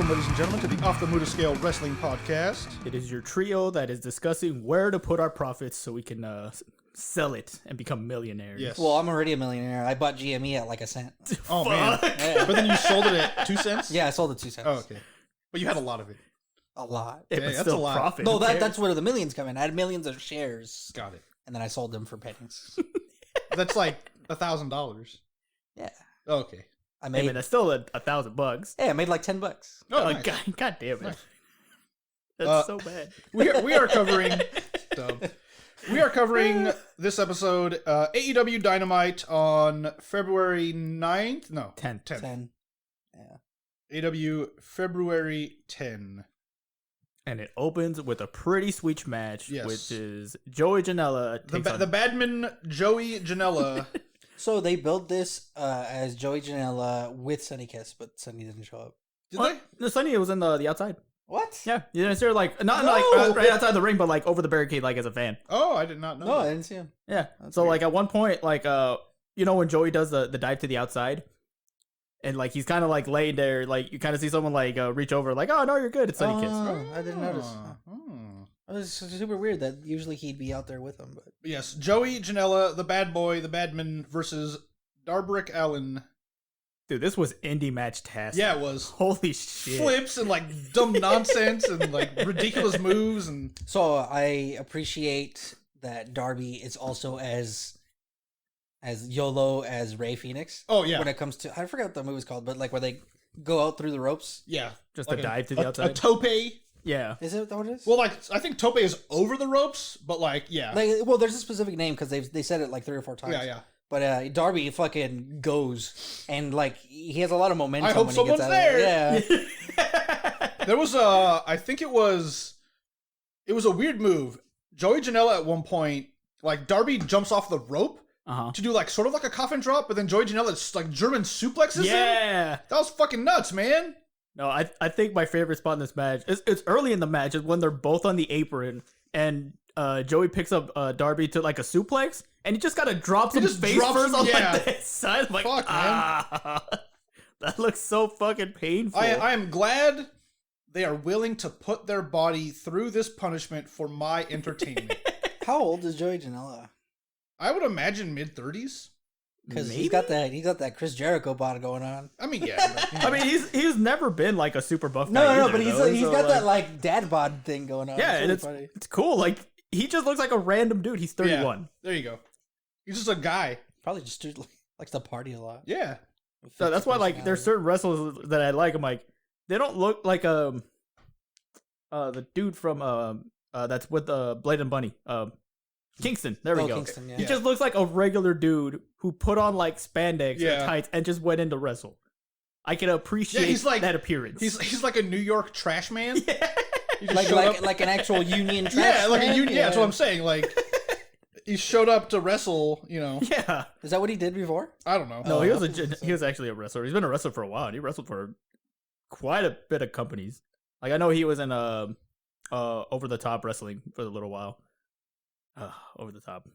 Welcome, ladies and gentlemen, to the Off the Muda Scale Wrestling Podcast. It is your trio that is discussing where to put our profits so we can sell it and become millionaires. Yes. Well, I'm already a millionaire. I bought GME at like a cent. Oh, man. Yeah. But then you sold it at 2 cents? Yeah, I sold it 2 cents. Oh, okay. But you had a lot of it. A lot. Yeah, Yeah, but that's still a lot. profit. No, Who cares? that's where the millions come in. I had millions of shares, Got it. and then I sold them for pennies. That's like $1,000. Yeah, Oh, okay. I Hey, made. man, that's still $1,000. I made like $10. Oh, Oh, nice. God damn it. Nice. That's so bad. We are covering... dumb. We are covering this episode, AEW Dynamite on February 9th? No. 10. 10. Yeah. AEW February 10. And it opens with a pretty sweet match, Yes. which is Joey Janela. The Badman Joey Janela. So they built this as Joey Janela with Sunny Kiss, but Sunny didn't show up. Did they? No, Sunny, it was in the outside. What? Yeah, you didn't see her, like, not No. like right outside the ring, but like over the barricade, like as a fan. Oh, I did not know No, I that. didn't see him. Yeah. That's So weird. like at one point, like you know when Joey does the dive to the outside, and like he's kind of like laying there, like you kind of see someone like reach over, like, oh no, you're good, it's Sunny Kiss. Oh, I didn't notice. Oh. It was super weird that usually he'd be out there with them, but Yes, Joey Janela, the bad boy, the badman, versus Darby Allin. Dude, this was indie match task. Yeah, it was. Holy shit. Flips and like dumb nonsense and like ridiculous moves and so I appreciate that Darby is also as YOLO as Ray Phoenix. oh yeah, When it comes to, I forgot what the movie's called, but like where they go out through the ropes. yeah, Just like a dive to the a outside. tope. Yeah. Is it what it is? Well, like I think tope is over the ropes, but like yeah, Well, there's a specific name because they said it like 3 or 4 times. yeah. But Darby fucking goes and like he has a lot of momentum. I hope when he gets someone's out there. Of it. Yeah. There was I think it was a weird move. Joey Janela at one point, like Darby jumps off the rope to do like sort of like a coffin drop, but then Joey Janela like German suplexes him. Yeah. That was fucking nuts, man. No, I think my favorite spot in this match it's early in the match is when they're both on the apron and Joey picks up Darby to like a suplex and he just kind of drops him just face drops first him, on yeah. like this side. I'm like, Fuck, that looks so fucking painful. I am glad they are willing to put their body through this punishment for my entertainment. How old is Joey Janela? I would imagine mid-30s. Because Maybe? he's got that Chris Jericho bod going on. I mean, yeah. But, I mean, he's never been like a super buff guy. No, either, but he's though, he's so, got that like dad bod thing going on. yeah, it's and really it's funny. it's cool. Like he just looks like a random dude. He's 31. there you go. He's just a guy. Probably just likes to party a lot. Yeah. So that's why like there's certain wrestlers that I like. I'm like they don't look like the dude from that's with Blade and Bunny Kingston. There we go. Kingston, yeah. He just looks like a regular dude who put on like spandex Yeah. and tights and just went in to wrestle. I can appreciate he's like- that appearance. He's like a New York trash man. He just like showed up- like an actual union trash yeah, like a man? union. Yeah, that's what I'm saying. Like he showed up to wrestle. You know, yeah. Is that what he did before? I don't know. No, he was Oh, he was actually a wrestler. He's been a wrestler for a while. And he wrestled for quite a bit of companies. Like I know he was in Over the Top Wrestling for a little while. Over the Top.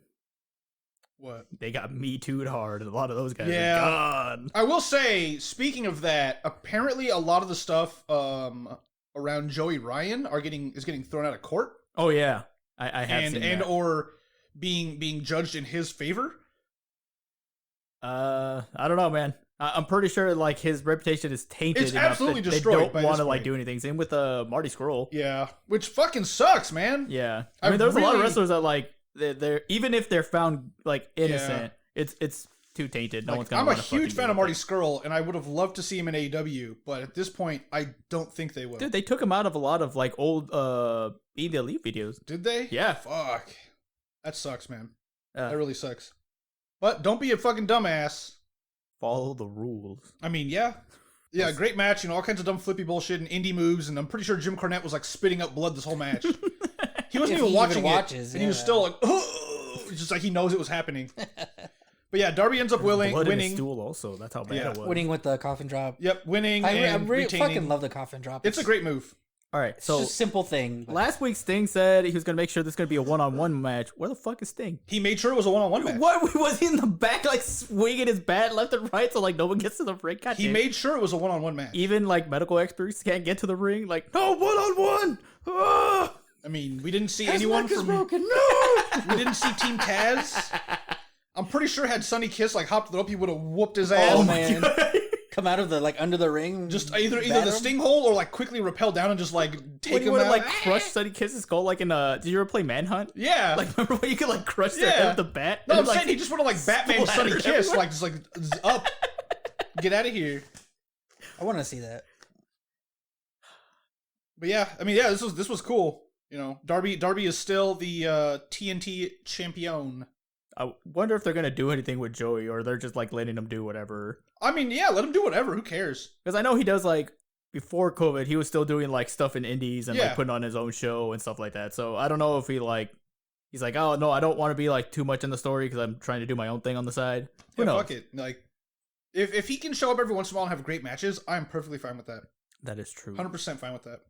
What? They got me too'd hard, and a lot of those guys Yeah. are gone. I will say, speaking of that, apparently a lot of the stuff around Joey Ryan is getting thrown out of court. Oh yeah, I have seen that. or being judged in his favor. I don't know, man. I'm pretty sure like his reputation is tainted. It's enough absolutely that destroyed They don't by want this to like point. do anything. Same with Marty Scurll. Yeah, which fucking sucks, man. Yeah, I I mean, there's a lot of really- wrestlers that like they're even if they're found like innocent, it's too tainted. No Like, one's gonna. I'm a wanna huge fucking fan deal of with Marty Scurll, and I would have loved to see him in AEW, but at this point, I don't think they will. it. Dude, they took him out of a lot of like old Be the Elite videos. Did they? Yeah. Fuck. That sucks, man. Uh, That really sucks. But don't be a fucking dumbass. follow the rules. I mean, yeah. Yeah, great match, all kinds of dumb flippy bullshit and indie moves, and I'm pretty sure Jim Cornette was like spitting up blood this whole match. He wasn't If even he watching even watches, and he was yeah. still like, it's just like he knows it was happening. But yeah, Darby ends up Blood in his winning. stool also. That's how bad Yeah. it was. Really winning with the coffin drop. Yep, winning I and really retaining. fucking love the coffin drop. It's a great move. All right, so it's just a simple thing. Last week Sting said he was gonna make sure this is gonna be a one-on-one match. Where the fuck is Sting? He made sure it was a one-on-one match. What was he in the back like swinging his bat left and right so like no one gets to the ring? God he damn. made sure it was a one-on-one match. Even like medical experts can't get to the ring. Like no one-on-one. Ah! I mean, we didn't see anyone from. broken. No, we didn't see Team Taz. I'm pretty sure had Sonny Kiss like hopped it up, he would have whooped his ass. Oh man. Come out of the like under the ring. Just either the sting hole or like quickly rappel down and just like take him out. Like crush Sonny Kiss's skull like in did you ever play Manhunt? Yeah. Like remember when you could like crush their head with the bat? No, I'm like, saying he just would have like Batman Sonny Kiss, like just like up. Get out of here. I want to see that. But yeah, I mean, yeah, this was cool. You know, Darby is still the TNT champion. I wonder if they're gonna do anything with Joey, or they're just like letting him do whatever. I mean, yeah, let him do whatever. Who cares? Because I know he does like before COVID, he was still doing like stuff in indies and like putting on his own show and stuff like that. So I don't know if he's like, oh no, I don't want to be like too much in the story because I'm trying to do my own thing on the side. Who knows? Fuck it. Like, if he can show up every once in a while and have great matches, I'm perfectly fine with that. That is true. 100% fine with that.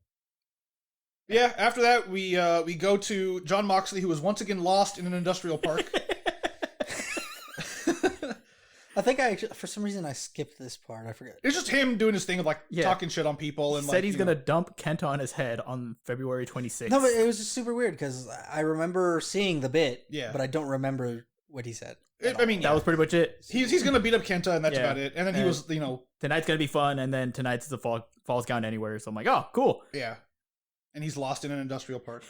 Yeah. After that, we go to Jon Moxley, who was once again lost in an industrial park. I think for some reason I skipped this part. I forget. It's just him doing his thing of like talking shit on people and said he's gonna dump Kenta on his head on February 26th. No, but it was just super weird because I remember seeing the bit, but I don't remember what he said. I mean, that was pretty much it. He's gonna beat up Kenta and that's about it. And then he was, tonight's gonna be fun, and then tonight's the Falls Count Anywhere. So I'm like, oh, cool. Yeah, and he's lost in an industrial park.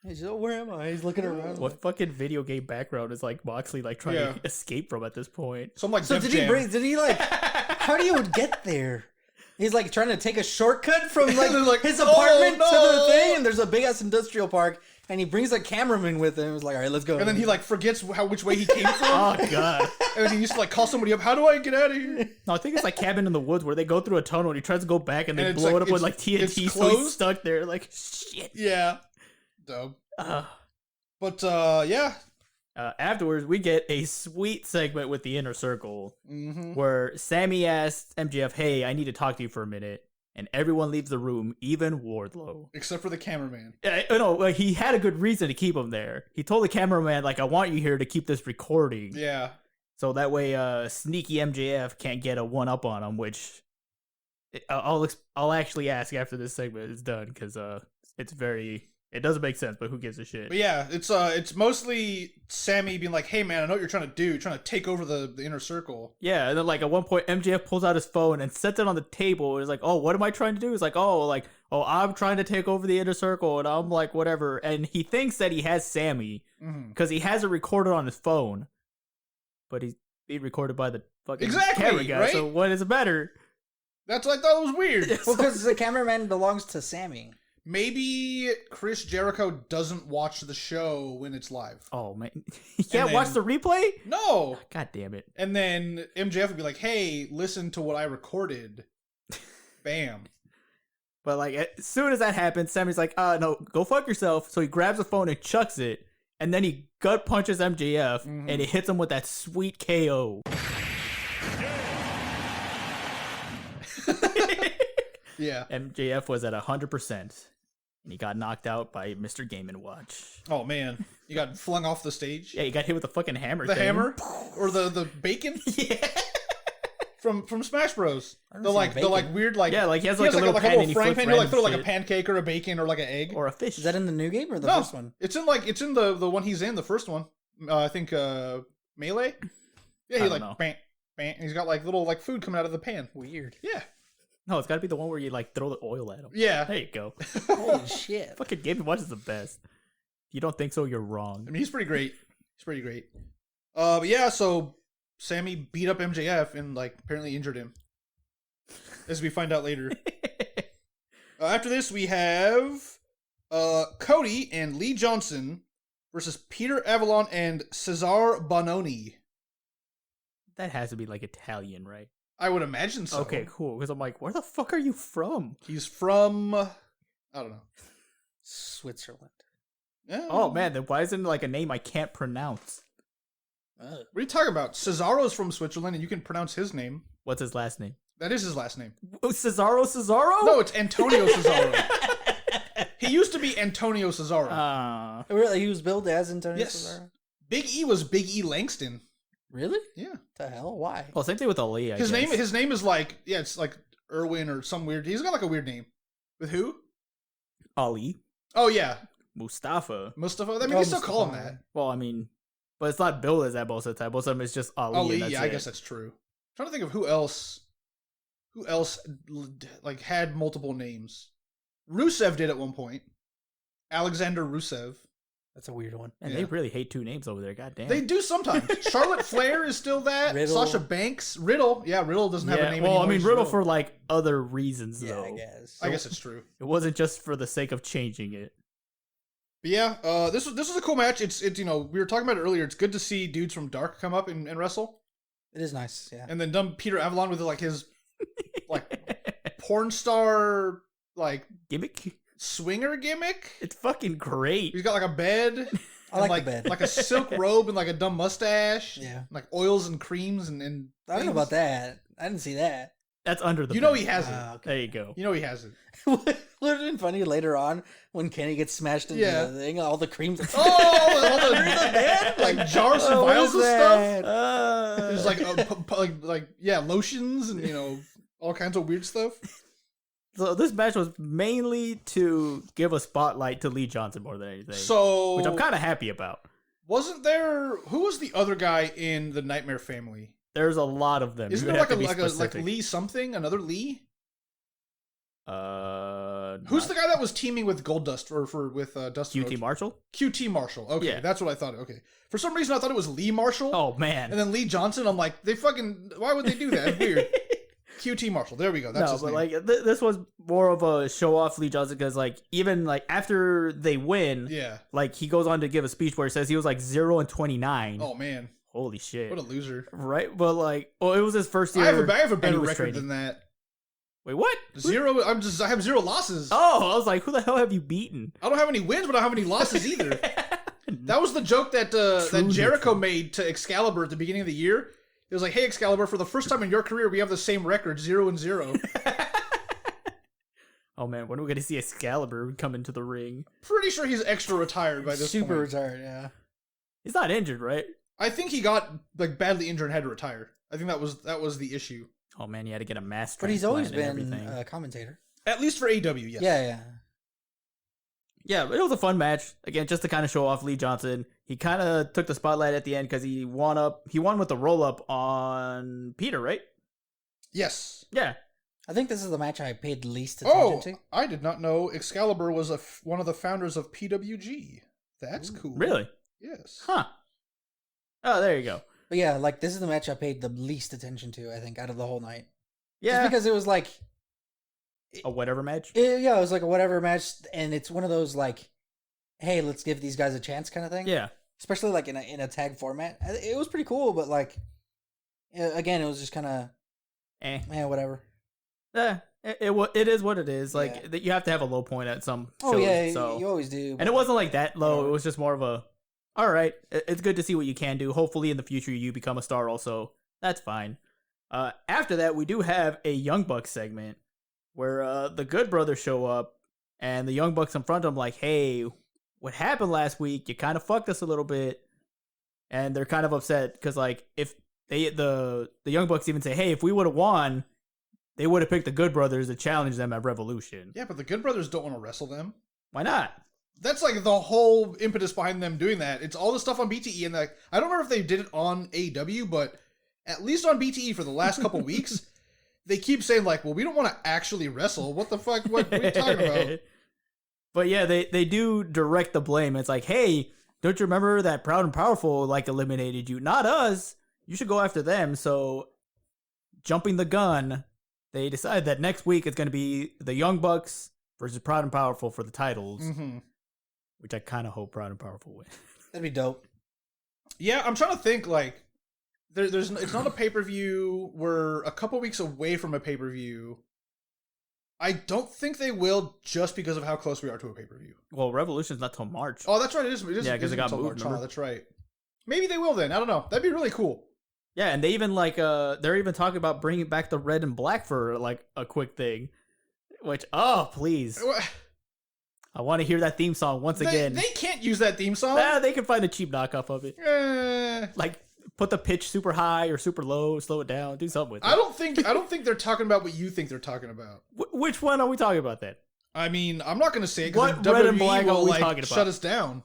He's like, where am I? He's looking around. What fucking video game background is like Moxley like trying to escape from at this point? So I'm like, so did he like? How do you get there? He's like trying to take a shortcut from like his apartment to the thing, and there's a big ass industrial park, and he brings a cameraman with him. He's like, all right, let's go. And then he like forgets which way he came from. Oh god! And then he used to like call somebody up. How do I get out of here? No, I think it's like Cabin in the Woods where they go through a tunnel and he tries to go back and they blow it up with like TNT, so he's stuck there. Like shit. Yeah. Dope. But afterwards we get a sweet segment with the Inner Circle where Sami asks MJF, hey, I need to talk to you for a minute, and everyone leaves the room, even Wardlow, except for the cameraman. He had a good reason to keep him there. He told the cameraman, like, I want you here to keep this recording, so that way sneaky MJF can't get a one up on him, which I'll actually ask after this segment is done, because it doesn't make sense, but who gives a shit? But yeah, it's mostly Sami being like, hey man, I know what you're trying to do. You're trying to take over the Inner Circle. Yeah, and then like at one point MJF pulls out his phone and sets it on the table. It's like, oh, what am I trying to do? It's like, oh, I'm trying to take over the Inner Circle, and I'm like, whatever. And he thinks that he has Sami because he has it recorded on his phone, but he's being recorded by the fucking camera guy. Right? So what is it better? That's what I thought was weird. Well, because the cameraman belongs to Sami. Maybe Chris Jericho doesn't watch the show when it's live. Oh, man. He can't watch the replay? No. God damn it. And then MJF would be like, hey, listen to what I recorded. Bam. But like, as soon as that happens, Sami's like, no, go fuck yourself. So he grabs the phone and chucks it. And then he gut punches MJF and it hits him with that sweet KO. Yeah. MJF was at 100%. And he got knocked out by Mr. Game & Watch. Oh, man. You got flung off the stage? Yeah, he got hit with a fucking hammer. The hammer? Or the bacon? Yeah. From Smash Bros. The weird, like... Yeah, like he has like a little pan and he frying pan. You like throw like shit. a pancake or a bacon or like an egg. Or a fish. Is that in the new game or the first one? It's in the one he's in, the first one. I think Melee? Yeah, he like, bam, bam, and he's got like little like food coming out of the pan. Weird. Yeah. No, it's got to be the one where you like throw the oil at him. Yeah. There you go. Holy shit. Fucking Game & Watch is the best. If you don't think so, you're wrong. I mean, he's pretty great. But yeah, so Sami beat up MJF and like apparently injured him. As we find out later. After this, we have Cody and Lee Johnson versus Peter Avalon and Cezar Bononi. That has to be like Italian, right? I would imagine so. Okay, cool. Because I'm like, where the fuck are you from? He's from, I don't know. Switzerland. Yeah. Oh, man. Then why isn't it like a name I can't pronounce? What are you talking about? Cesaro's from Switzerland and you can pronounce his name. What's his last name? That is his last name. Oh, Cesaro? No, it's Antonio Cesaro. He used to be Antonio Cesaro. Really, he was billed as Antonio Yes. Cesaro. Big E was Big E Langston. Really? Yeah. The hell? Why? Well, same thing with Ali. His name is like it's like Irwin or some weird. He's got like a weird name. With who? Ali. Oh yeah, Mustafa. I mean, they still call him that. Well, I mean, but it's not billed as that most of the time. Most of them is just Ali. Ali, and that's yeah, I it. guess that's true. I'm trying to think of who else like had multiple names. Rusev did at one point. Alexander Rusev. That's a weird one. And Yeah. they really hate two names over there. God damn. They do sometimes. Charlotte Flair is still that. Riddle. Sasha Banks. Riddle. Yeah, Riddle doesn't have a name well, anymore. I mean, He's Riddle for like other reasons, Yeah, though. I I guess it's true. It wasn't just for the sake of changing it. But yeah, this was a cool match. It's we were talking about it earlier. It's good to see dudes from Dark come up and wrestle. It is nice, yeah. And then dumb Peter Avalon with like his like porn star like Gimmick? swinger gimmick. It's fucking great. He's got like a bed. I like and, the bed. like a silk robe and like a dumb mustache. Yeah. Like oils and creams and I don't know about that. I didn't see that. That's under the You know bed. he has it. Okay. There you go. You know he has it. Would it have been funny later on when Kenny gets smashed into Yeah. the thing, all the creams. Oh, all the bed, like jars and what vials is of that? stuff. There's like lotions and all kinds of weird stuff. So this match was mainly to give a spotlight to Lee Johnson more than anything. So which I'm kind of happy about. Wasn't there? Who was the other guy in the Nightmare Family? There's a lot of them. Isn't You there have to be like specific. Lee something? Another Lee? Who's not- the guy that was teaming with Goldust with Dustin? QT Rhodes? Marshall? QT Marshall. Okay, Yeah. that's what I thought. Okay, for some reason I thought it was Lee Marshall. Oh man. And then Lee Johnson. I'm like, why would they do that? It's weird. QT Marshall. There we go. That's no, his but name. like this was more of a show off Lee Johnson because like even like after they win, Yeah. like he goes on to give a speech where he says he was like 0-29. Oh man, Holy shit! what a loser. Right, but like, well, it was his first year. I have a and better he was record training. than that. Wait, what? Zero. I have 0 losses. Oh, I was like, who the hell have you beaten? I don't have any wins, but I don't have any losses either. That was the joke that True Jericho neutral. made to Excalibur at the beginning of the year. It was like, "Hey, Excalibur, for the first time in your career, we have the same record, 0-0." Oh man, when are we gonna see Excalibur come into the ring? Pretty sure he's extra retired by this Super point. retired, yeah. He's not injured, right? I think he got like badly injured and had to retire. I think that was the issue. Oh man, you had to get a mask. But he's always transplant been and everything. a commentator. At least for AW, yes. Yeah. Yeah, but it was a fun match. Again, just to kind of show off Lee Johnson. He kind of took the spotlight at the end because he won with the roll up on Peter, right? Yes. Yeah. I think this is the match I paid the least attention to. I did not know Excalibur was one of the founders of PWG. That's cool. Really? Yes. Huh. Oh, there you go. But yeah, like this is the match I paid the least attention to, I think, out of the whole night. Yeah. Just because it was like A whatever match? it was like a whatever match, and it's one of those like, hey, let's give these guys a chance kind of thing. Yeah. Especially like in a tag format. It was pretty cool, but like again, it was just kind of whatever. Yeah. It is what it is. Like you have to have a low point at some shows. Oh yeah, so. you always do. And it wasn't like that low. It was just more of a, all right, it's good to see what you can do. Hopefully in the future you become a star also. That's fine. After that, we do have a Young Bucks segment where the Good Brothers show up and the Young Bucks confront them like, hey, what happened last week? You kind of fucked us a little bit. And they're kind of upset because like if the Young Bucks even say, hey, if we would have won, they would have picked the Good Brothers to challenge them at Revolution. Yeah, but the Good Brothers don't want to wrestle them. Why not? That's like the whole impetus behind them doing that. It's all the stuff on BTE, and like I don't remember if they did it on AEW, but at least on BTE for the last couple weeks, they keep saying like, "Well, we don't want to actually wrestle. What the fuck? What are you talking about?" But yeah, they do direct the blame. It's like, hey, don't you remember that Proud and Powerful like eliminated you? Not us. You should go after them. So, jumping the gun, they decide that next week it's going to be the Young Bucks versus Proud and Powerful for the titles. Mm-hmm. Which I kind of hope Proud and Powerful win. That'd be dope. Yeah, I'm trying to think like it's not a pay-per-view. We're a couple weeks away from a pay-per-view. I don't think they will just because of how close we are to a pay-per-view. Well, Revolution's not till March. Oh, that's right. It is Yeah, 'cause it got until moved, March. remember? Oh, that's right. Maybe they will then. I don't know. That'd be really cool. Yeah, and they even like they're even talking about bringing back the red and black for like a quick thing. Which please. I want to hear that theme song once again. They can't use that theme song. They can find a cheap knockoff of it. Like put the pitch super high or super low, slow it down, do something with it. I don't think they're talking about what you think they're talking about. Which one are we talking about then? I mean, I'm not going to say it What because red and black WWE are will we like talking about? shut us down.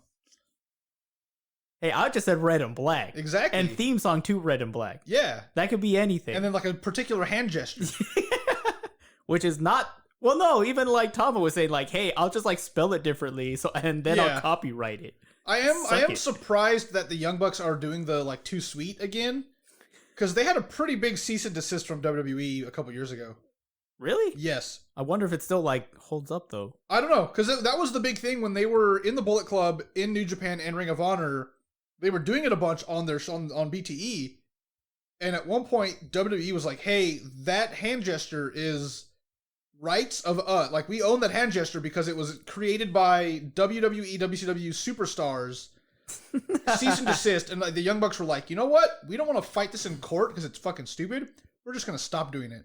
Hey, I just said red and black. Exactly. And theme song to red and black. Yeah. That could be anything. And then like a particular hand gesture. Which is not... Well, no, even like Tama was saying like, hey, I'll just like spell it differently and then I'll copyright it. I am surprised that the Young Bucks are doing the like too sweet again. Because they had a pretty big cease and desist from WWE a couple years ago. Really? Yes. I wonder if it still like holds up though. I don't know, because that was the big thing when they were in the Bullet Club, in New Japan, and Ring of Honor. They were doing it a bunch on their on BTE, and at one point WWE was like, "Hey, that hand gesture is rights of like we own that hand gesture because it was created by WWE, WCW superstars." Cease and desist, and like, the Young Bucks were like, "You know what? We don't want to fight this in court because it's fucking stupid. We're just gonna stop doing it."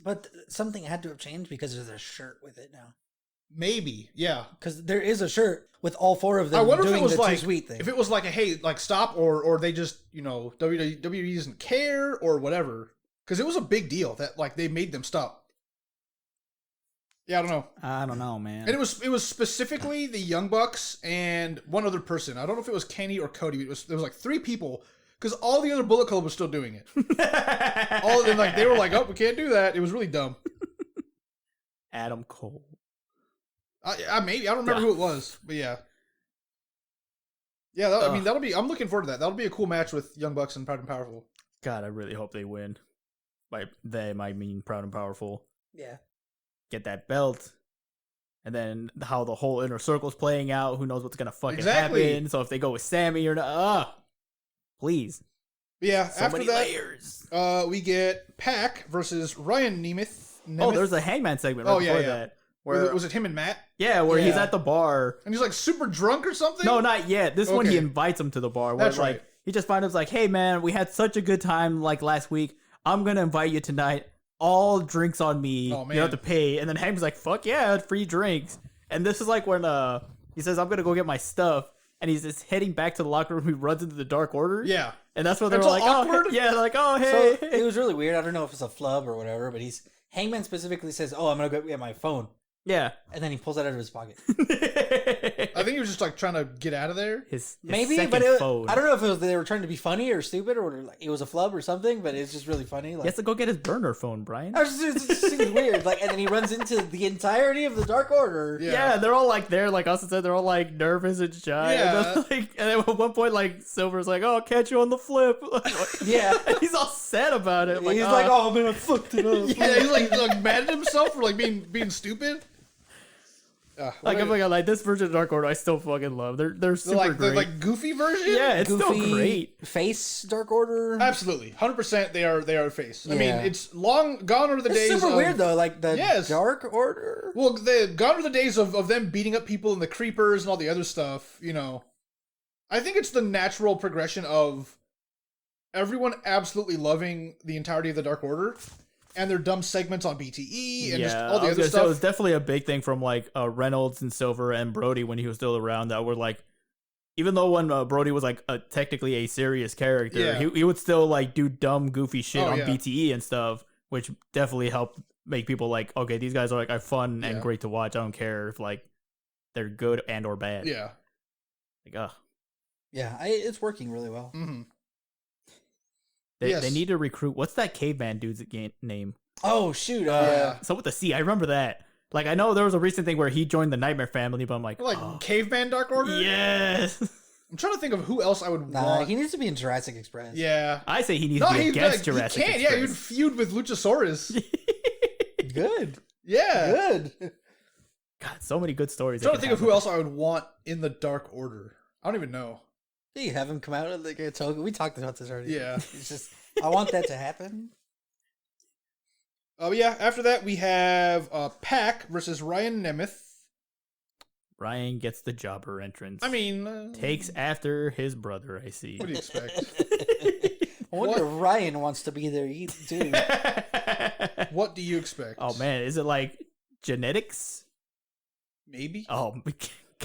But something had to have changed because there's a shirt with it now. Maybe, yeah. Because there is a shirt with all four of them I wonder doing if it was the like, too sweet thing. if it was like a hey, like stop, or they just WWE doesn't care or whatever. Because it was a big deal that like they made them stop. Yeah, I don't know, man. And it was specifically the Young Bucks and one other person. I don't know if it was Kenny or Cody. There was like 3 people. Because all the other Bullet Club was still doing it. All of them, like, they were like, "Oh, we can't do that." It was really dumb. Adam Cole. Maybe I don't remember who it was, but yeah. Yeah, I mean, that'll be. I'm looking forward to that. That'll be a cool match with Young Bucks and Proud and Powerful. God, I really hope they win. By them, I mean Proud and Powerful. Yeah. Get that belt. And then how the whole inner circle's playing out. Who knows what's gonna fucking happen? So if they go with Sami or not, please. Yeah, so after many that, layers. We get Pac versus Ryan Nemeth. Oh, there's a Hangman segment right before that. Where was it him and Matt? Yeah, where he's at the bar. And he's like super drunk or something? No, not yet. This one he invites him to the bar. Where That's right. He just finds out like, "Hey man, we had such a good time like last week. I'm gonna invite you tonight. All drinks on me. Oh, man. You have to pay." And then Hangman's like, "Fuck yeah, free drinks." And this is like when he says, "I'm gonna go get my stuff." And he's just heading back to the locker room. He runs into the Dark Order. Yeah. And that's where they're It's like, awkward. "Oh, yeah." They're like, "Oh, hey." So it was really weird. I don't know if it's a flub or whatever, but Hangman specifically says, "Oh, I'm gonna go get my phone." Yeah. And then he pulls it out of his pocket. I think he was just like trying to get out of there. His Maybe, second but phone. I don't know if it was they were trying to be funny or stupid or like it was a flub or something, but it's just really funny. Like, He has to go get his burner phone, Brian. it just seems weird. Like, and then he runs into the entirety of the Dark Order. Yeah, they're all like there, like Austin said, they're all like nervous and shy. Yeah. And then at one point, like Silver's like, "Oh, I'll catch you on the flip." Yeah. And he's all sad about it. Like, He's like, "Oh man, I fucked it up." Yeah, he's like mad at himself for like being stupid. like I'm like this version of Dark Order, I still fucking love. They're super like great. the like goofy version. Yeah, it's still great. Face Dark Order. Absolutely, 100%. They are a face. I Yeah. mean, it's long gone are the days. It's super of, weird though. Like the Yes. Dark Order. Well, gone are the days of them beating up people and the creepers and all the other stuff. You know, I think it's the natural progression of everyone absolutely loving the entirety of the Dark Order and their dumb segments on BTE and just all the other stuff. It was definitely a big thing from like Reynolds and Silver and Brody when he was still around. That were like, even though when Brody was like technically a serious character, he would still like do dumb, goofy shit on BTE and stuff, which definitely helped make people like, okay, these guys are like fun and great to watch. I don't care if like they're good and or bad. Yeah. Like, Yeah, it's working really well. Mm-hmm. They need to recruit. What's that caveman dude's name? Oh shoot! So with the C, I remember that. Like I know there was a recent thing where he joined the Nightmare Family, but I'm like, Caveman Dark Order. Yes. I'm trying to think of who else I would want. He needs to be in Jurassic Express. Yeah, I say he needs to be against Jurassic Express. Express. Yeah, you'd feud with Luchasaurus. Good. Yeah, good. God, so many good stories. I'm trying to think of who else I would want in the Dark Order. I don't even know. You have him come out and like a token. We talked about this already. Yeah, it's just I want that to happen. Oh yeah. After that, we have Pac versus Ryan Nemeth. Ryan gets the jobber entrance. I mean, takes after his brother. I see. What do you expect? I wonder if Ryan wants to be there too. What do you expect? Oh man, is it like genetics? Maybe. Oh,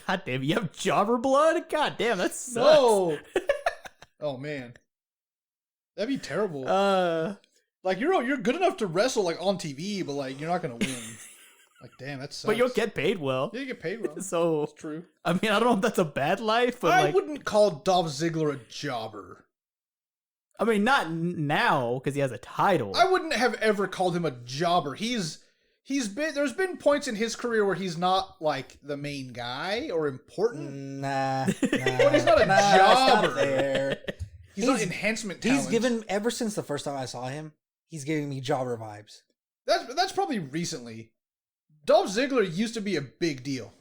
god damn, you have jobber blood? God damn, that sucks. No. Oh man, that'd be terrible. Like you're good enough to wrestle like on TV, but like you're not gonna win. Like damn, that sucks. But you'll get paid well. Yeah, you get paid well. So that's true. I mean, I don't know if that's a bad life, but I wouldn't call Dolph Ziggler a jobber. I mean, not now because he has a title. I wouldn't have ever called him a jobber. He's been there's been points in his career where he's not like the main guy or important. Nah. But he's not a jobber. Stop there. He's not enhancement talent. He's given ever since the first time I saw him. He's giving me jobber vibes. That's probably recently. Dolph Ziggler used to be a big deal.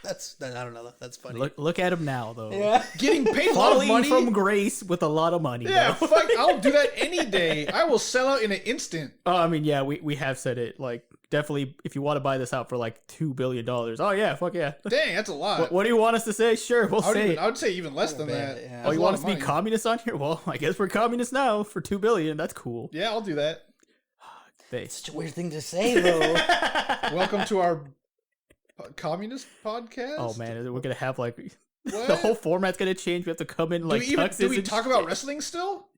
I don't know. That's funny. Look at him now, though. Yeah, getting paid a lot of Falling money from grace with a lot of money. Yeah, though. fuck, I'll do that any day. I will sell out in an instant. I mean, yeah, we have said it. Like, definitely, if you want to buy this out for like $2 billion, oh yeah, fuck yeah. Dang, that's a lot. What do you want us to say? Sure, we'll say. I would say even less than that. Yeah. Oh, you want us to be communists on here? Well, I guess we're communists now for $2 billion. That's cool. Yeah, I'll do that. It's such a weird thing to say, though. Welcome to our communist podcast. Oh man, we're gonna have like What? the whole format's gonna change. We have to come in like do we and talk about wrestling still?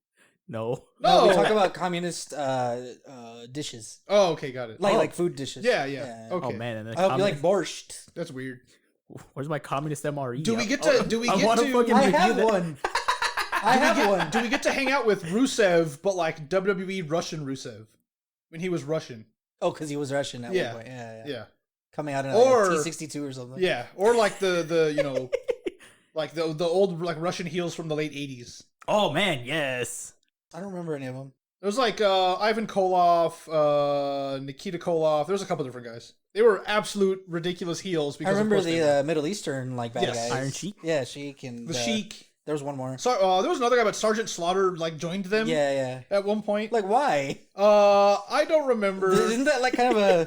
No. No, we talk about communist dishes. Oh, okay, got it. Like food dishes. Yeah. Okay. Oh man, and then I hope you like borscht. That's weird. Where's my communist MRE? Do we get to? fucking I review have that. one. I have one. Do we get to hang out with Rusev, but like WWE Russian Rusev, when he was Russian? Oh, because he was Russian at one point. Yeah. Coming out in Or- like T62 or something. Yeah, or like the you know, like the old like Russian heels from the late '80s. Oh man, yes. I don't remember any of them. It was like Ivan Koloff, Nikita Koloff. There was a couple different guys. They were absolute ridiculous heels. Because I remember of course, they were. the Middle Eastern like bad Yes. guys. Iron Sheik? Yeah, Sheik and The Sheik. There was one more. So there was another guy, but Sergeant Slaughter like joined them. Yeah. At one point. Like why? I don't remember. Isn't that like kind of a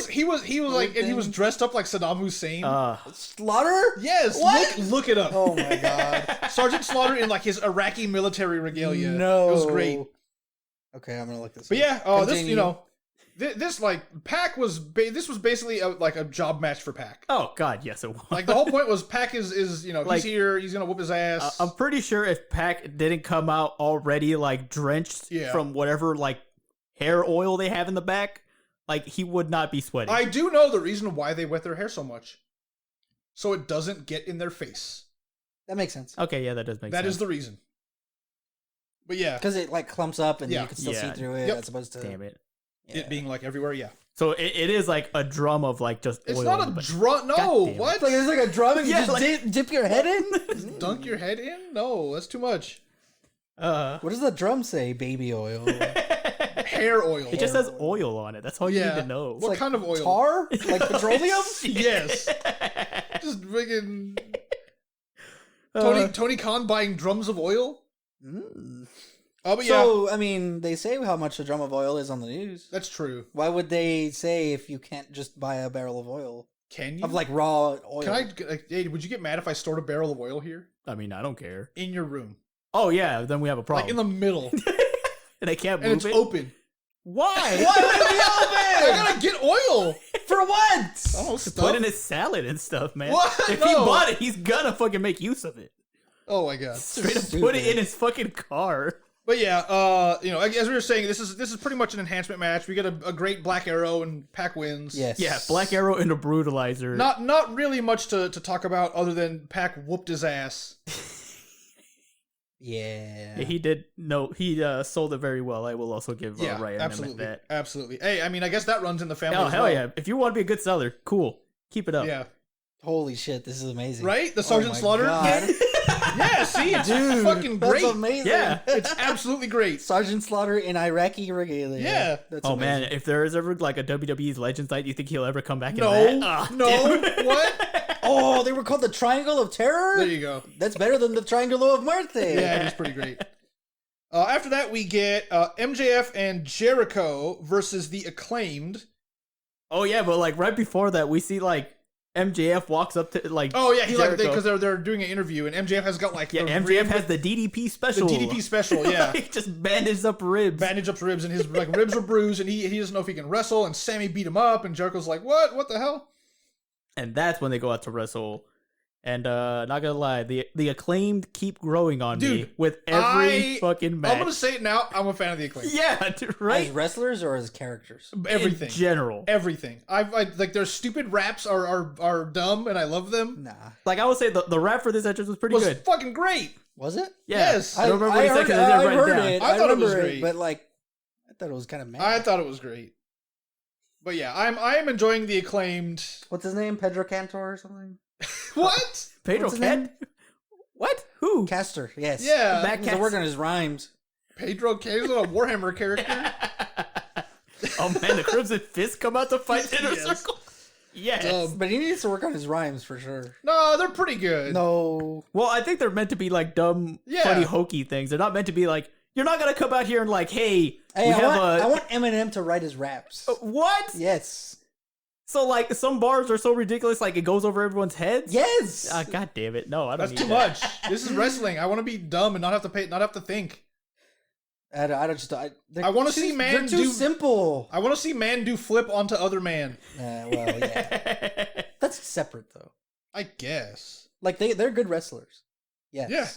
He was like, and he was dressed up like Saddam Hussein. slaughter? Yes. What? Look it up. Oh my god. Sergeant Slaughter in like his Iraqi military regalia. No. It was great. Okay, I'm gonna look this But up. yeah, this, Continue. you know, this like Pac was this was basically like a job match for Pac. Oh god, yes it was. Like the whole point was Pac is you know Like, he's here, he's gonna whoop his ass. I'm pretty sure if Pac didn't come out already like drenched from whatever like hair oil they have in the back, like he would not be sweating. I do know the reason why they wet their hair so much, so it doesn't get in their face. That makes sense. Okay, yeah, that does make sense. That is the reason. But yeah, Because it like clumps up and Yeah. you can still see Yeah. through it Yep. as opposed to Damn it. it being like everywhere. Yeah, So it is like a drum of like just it's oil not in a the back. drum. No, God damn it. what? It's like, it's like a drum and you Yeah, just like- dip your head in? Dunk your head in? No, that's too much. What does the drum say? Baby oil. Hair oil. It just says oil on it. That's all you Yeah. need to know. What Like kind of oil? Tar? Like petroleum? Yes. Just friggin' Uh, Tony Khan buying drums of oil. Mm. Oh, but yeah, So, I mean, they say how much a drum of oil is on the news. that's true. Why would they say if you can't just buy a barrel of oil? Can you? Of like raw oil. Hey, would you get mad if I stored a barrel of oil here I mean, I don't care. in your room, Oh yeah, then we have a problem. like in the middle, and I can't and move it's it. open? Why? Why would it be I open? gotta get oil. For what? Oh, To stuff. put in his salad and stuff, man. What? If he No. bought it, he's gonna fucking make use of it. Oh my god. Straight up put Stupid. it in his fucking car. But yeah, you know, as we were saying, this is pretty much an enhancement match. We get a great Black Arrow and Pac wins. Yes. Yeah, Black Arrow and a Brutalizer. Not really much to talk about other than Pac whooped his ass. Yeah. Yeah, he did. No, he sold it very well. I will also give Yeah, Ryan Nemeth absolutely, that. absolutely. Hey, I mean, I guess that runs in the family. Oh as hell well. yeah! If you want to be a good seller, cool. Keep it up. Yeah. Holy shit, this is amazing. Right? The Oh Sergeant my Slaughter? God. Yeah, see, it's Dude, fucking that's great. amazing. Yeah. It's absolutely great. Sergeant Slaughter in Iraqi regalia. Yeah. That's Oh amazing. man, if there is ever like a WWE's Legends night, do you think he'll ever come back in No, that? Ah, no, damn it. what? Oh, they were called the Triangle of Terror? There you go. That's better than the Triangle of Muerte. Yeah, it was pretty great. After that, we get MJF and Jericho versus the Acclaimed. Oh yeah, but like right before that, we see like MJF walks up to like. Oh yeah, he like Jericho. because they're doing an interview and MJF has got like MJF has the DDP special. The DDP special, yeah. He just bandaged up ribs. Bandaged up ribs, and his like ribs are bruised, and he doesn't know if he can wrestle. And Sammy beat him up, and Jericho's like, "What? What the hell?" And that's when they go out to wrestle. And not gonna lie, the Acclaimed keep growing on me with every fucking match. I'm gonna say it now. I'm a fan of the Acclaimed. Yeah, dude, right. As wrestlers or as characters? Everything. In general. Everything. I like their stupid raps are dumb, and I love them. Nah. Like I would say, the rap for this entrance was pretty good. Fucking great. Was it? Yeah. Yes. I don't remember what he said because I didn't write it down. I thought it was remember great. but like, I thought it was kind of mad. I thought it was great. But yeah, I am enjoying the Acclaimed. What's his name? Pedro Cantor or something? What? Pedro Ken? What? Who? Caster, yes. Yeah. He's working on his rhymes. Pedro K is a Warhammer character. Oh man, the Crimson Fist come out to fight Inner Yes. Circle? Yes. But he needs to work on his rhymes for sure. No, they're pretty good. No. Well, I think they're meant to be like dumb, funny, hokey things. They're not meant to be like, you're not going to come out here and like, hey I want Eminem to write his raps. What? Yes. So like some bars are so ridiculous, like it goes over everyone's heads? Yes. God damn it. No, I don't That's need too that. much. This is wrestling. I want to be dumb and not have to think. I want to see man They're too simple. I want to see man do flip onto other man. Well, yeah. That's separate though. I guess. Like they're good wrestlers. Yes. Yeah.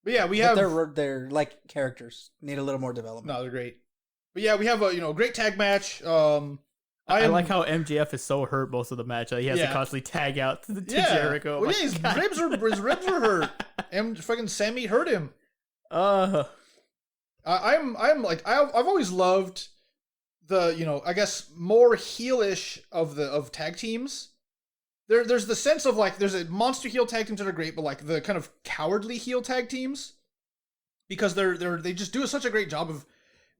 But yeah, we have they're like characters. Need a little more development. No, they're great. But yeah, we have a great tag match. I like how MJF is so hurt most of the match that he has to constantly tag out to Jericho. Well, his ribs are hurt. And fucking Sammy hurt him. I'm like I've always loved the I guess more heelish of tag teams. There's the sense of like there's a monster heel tag teams that are great, but like the kind of cowardly heel tag teams because they just do such a great job of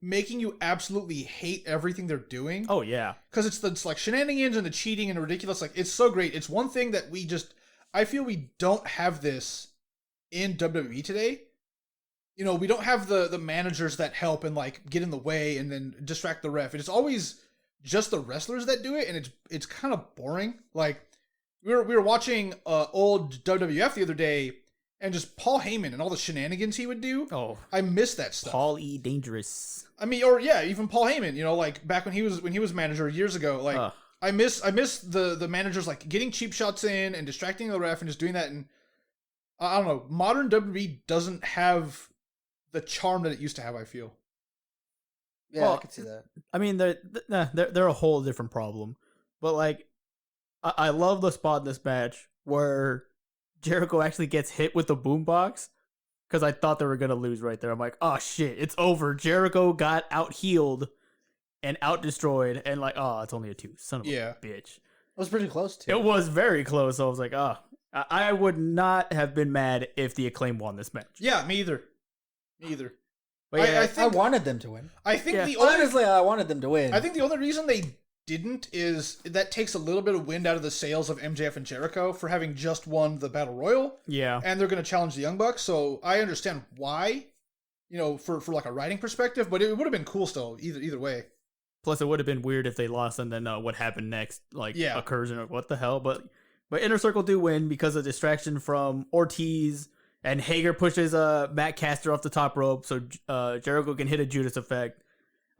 making you absolutely hate everything they're doing. Oh yeah, because it's like shenanigans and the cheating and the ridiculous. Like it's so great. It's one thing that I feel we don't have this in WWE today. We don't have the managers that help and like get in the way and then distract the ref. It's always just the wrestlers that do it, and it's kind of boring. Like we were watching old WWF the other day, and just Paul Heyman and all the shenanigans he would do. Oh, I miss that stuff. Paul E. Dangerous. I mean, or yeah, even Paul Heyman. Like back when he was manager years ago. Like I miss the managers like getting cheap shots in and distracting the ref and just doing that. And I don't know, modern WWE doesn't have the charm that it used to have. I feel. Yeah, I could see that. I mean, they're a whole different problem. But like, I love the spot in this match where Jericho actually gets hit with the boombox. Because I thought they were going to lose right there. I'm like, oh shit, it's over. Jericho got out-healed and out-destroyed. And like, oh, it's only a 2. Son of a bitch. It was pretty close, too. It was very close. So I was like, oh. I would not have been mad if the Acclaim won this match. Yeah, me either. But yeah, I wanted them to win. I think honestly, I wanted them to win. I think the only reason they didn't is that takes a little bit of wind out of the sails of MJF and Jericho for having just won the Battle Royal. Yeah. And they're going to challenge the Young Bucks. So I understand why, for like a writing perspective, but it would have been cool still, either way. Plus, it would have been weird if they lost and then what happened next, occurs and what the hell. But Inner Circle do win because of distraction from Ortiz, and Hager pushes Matt Caster off the top rope so Jericho can hit a Judas effect.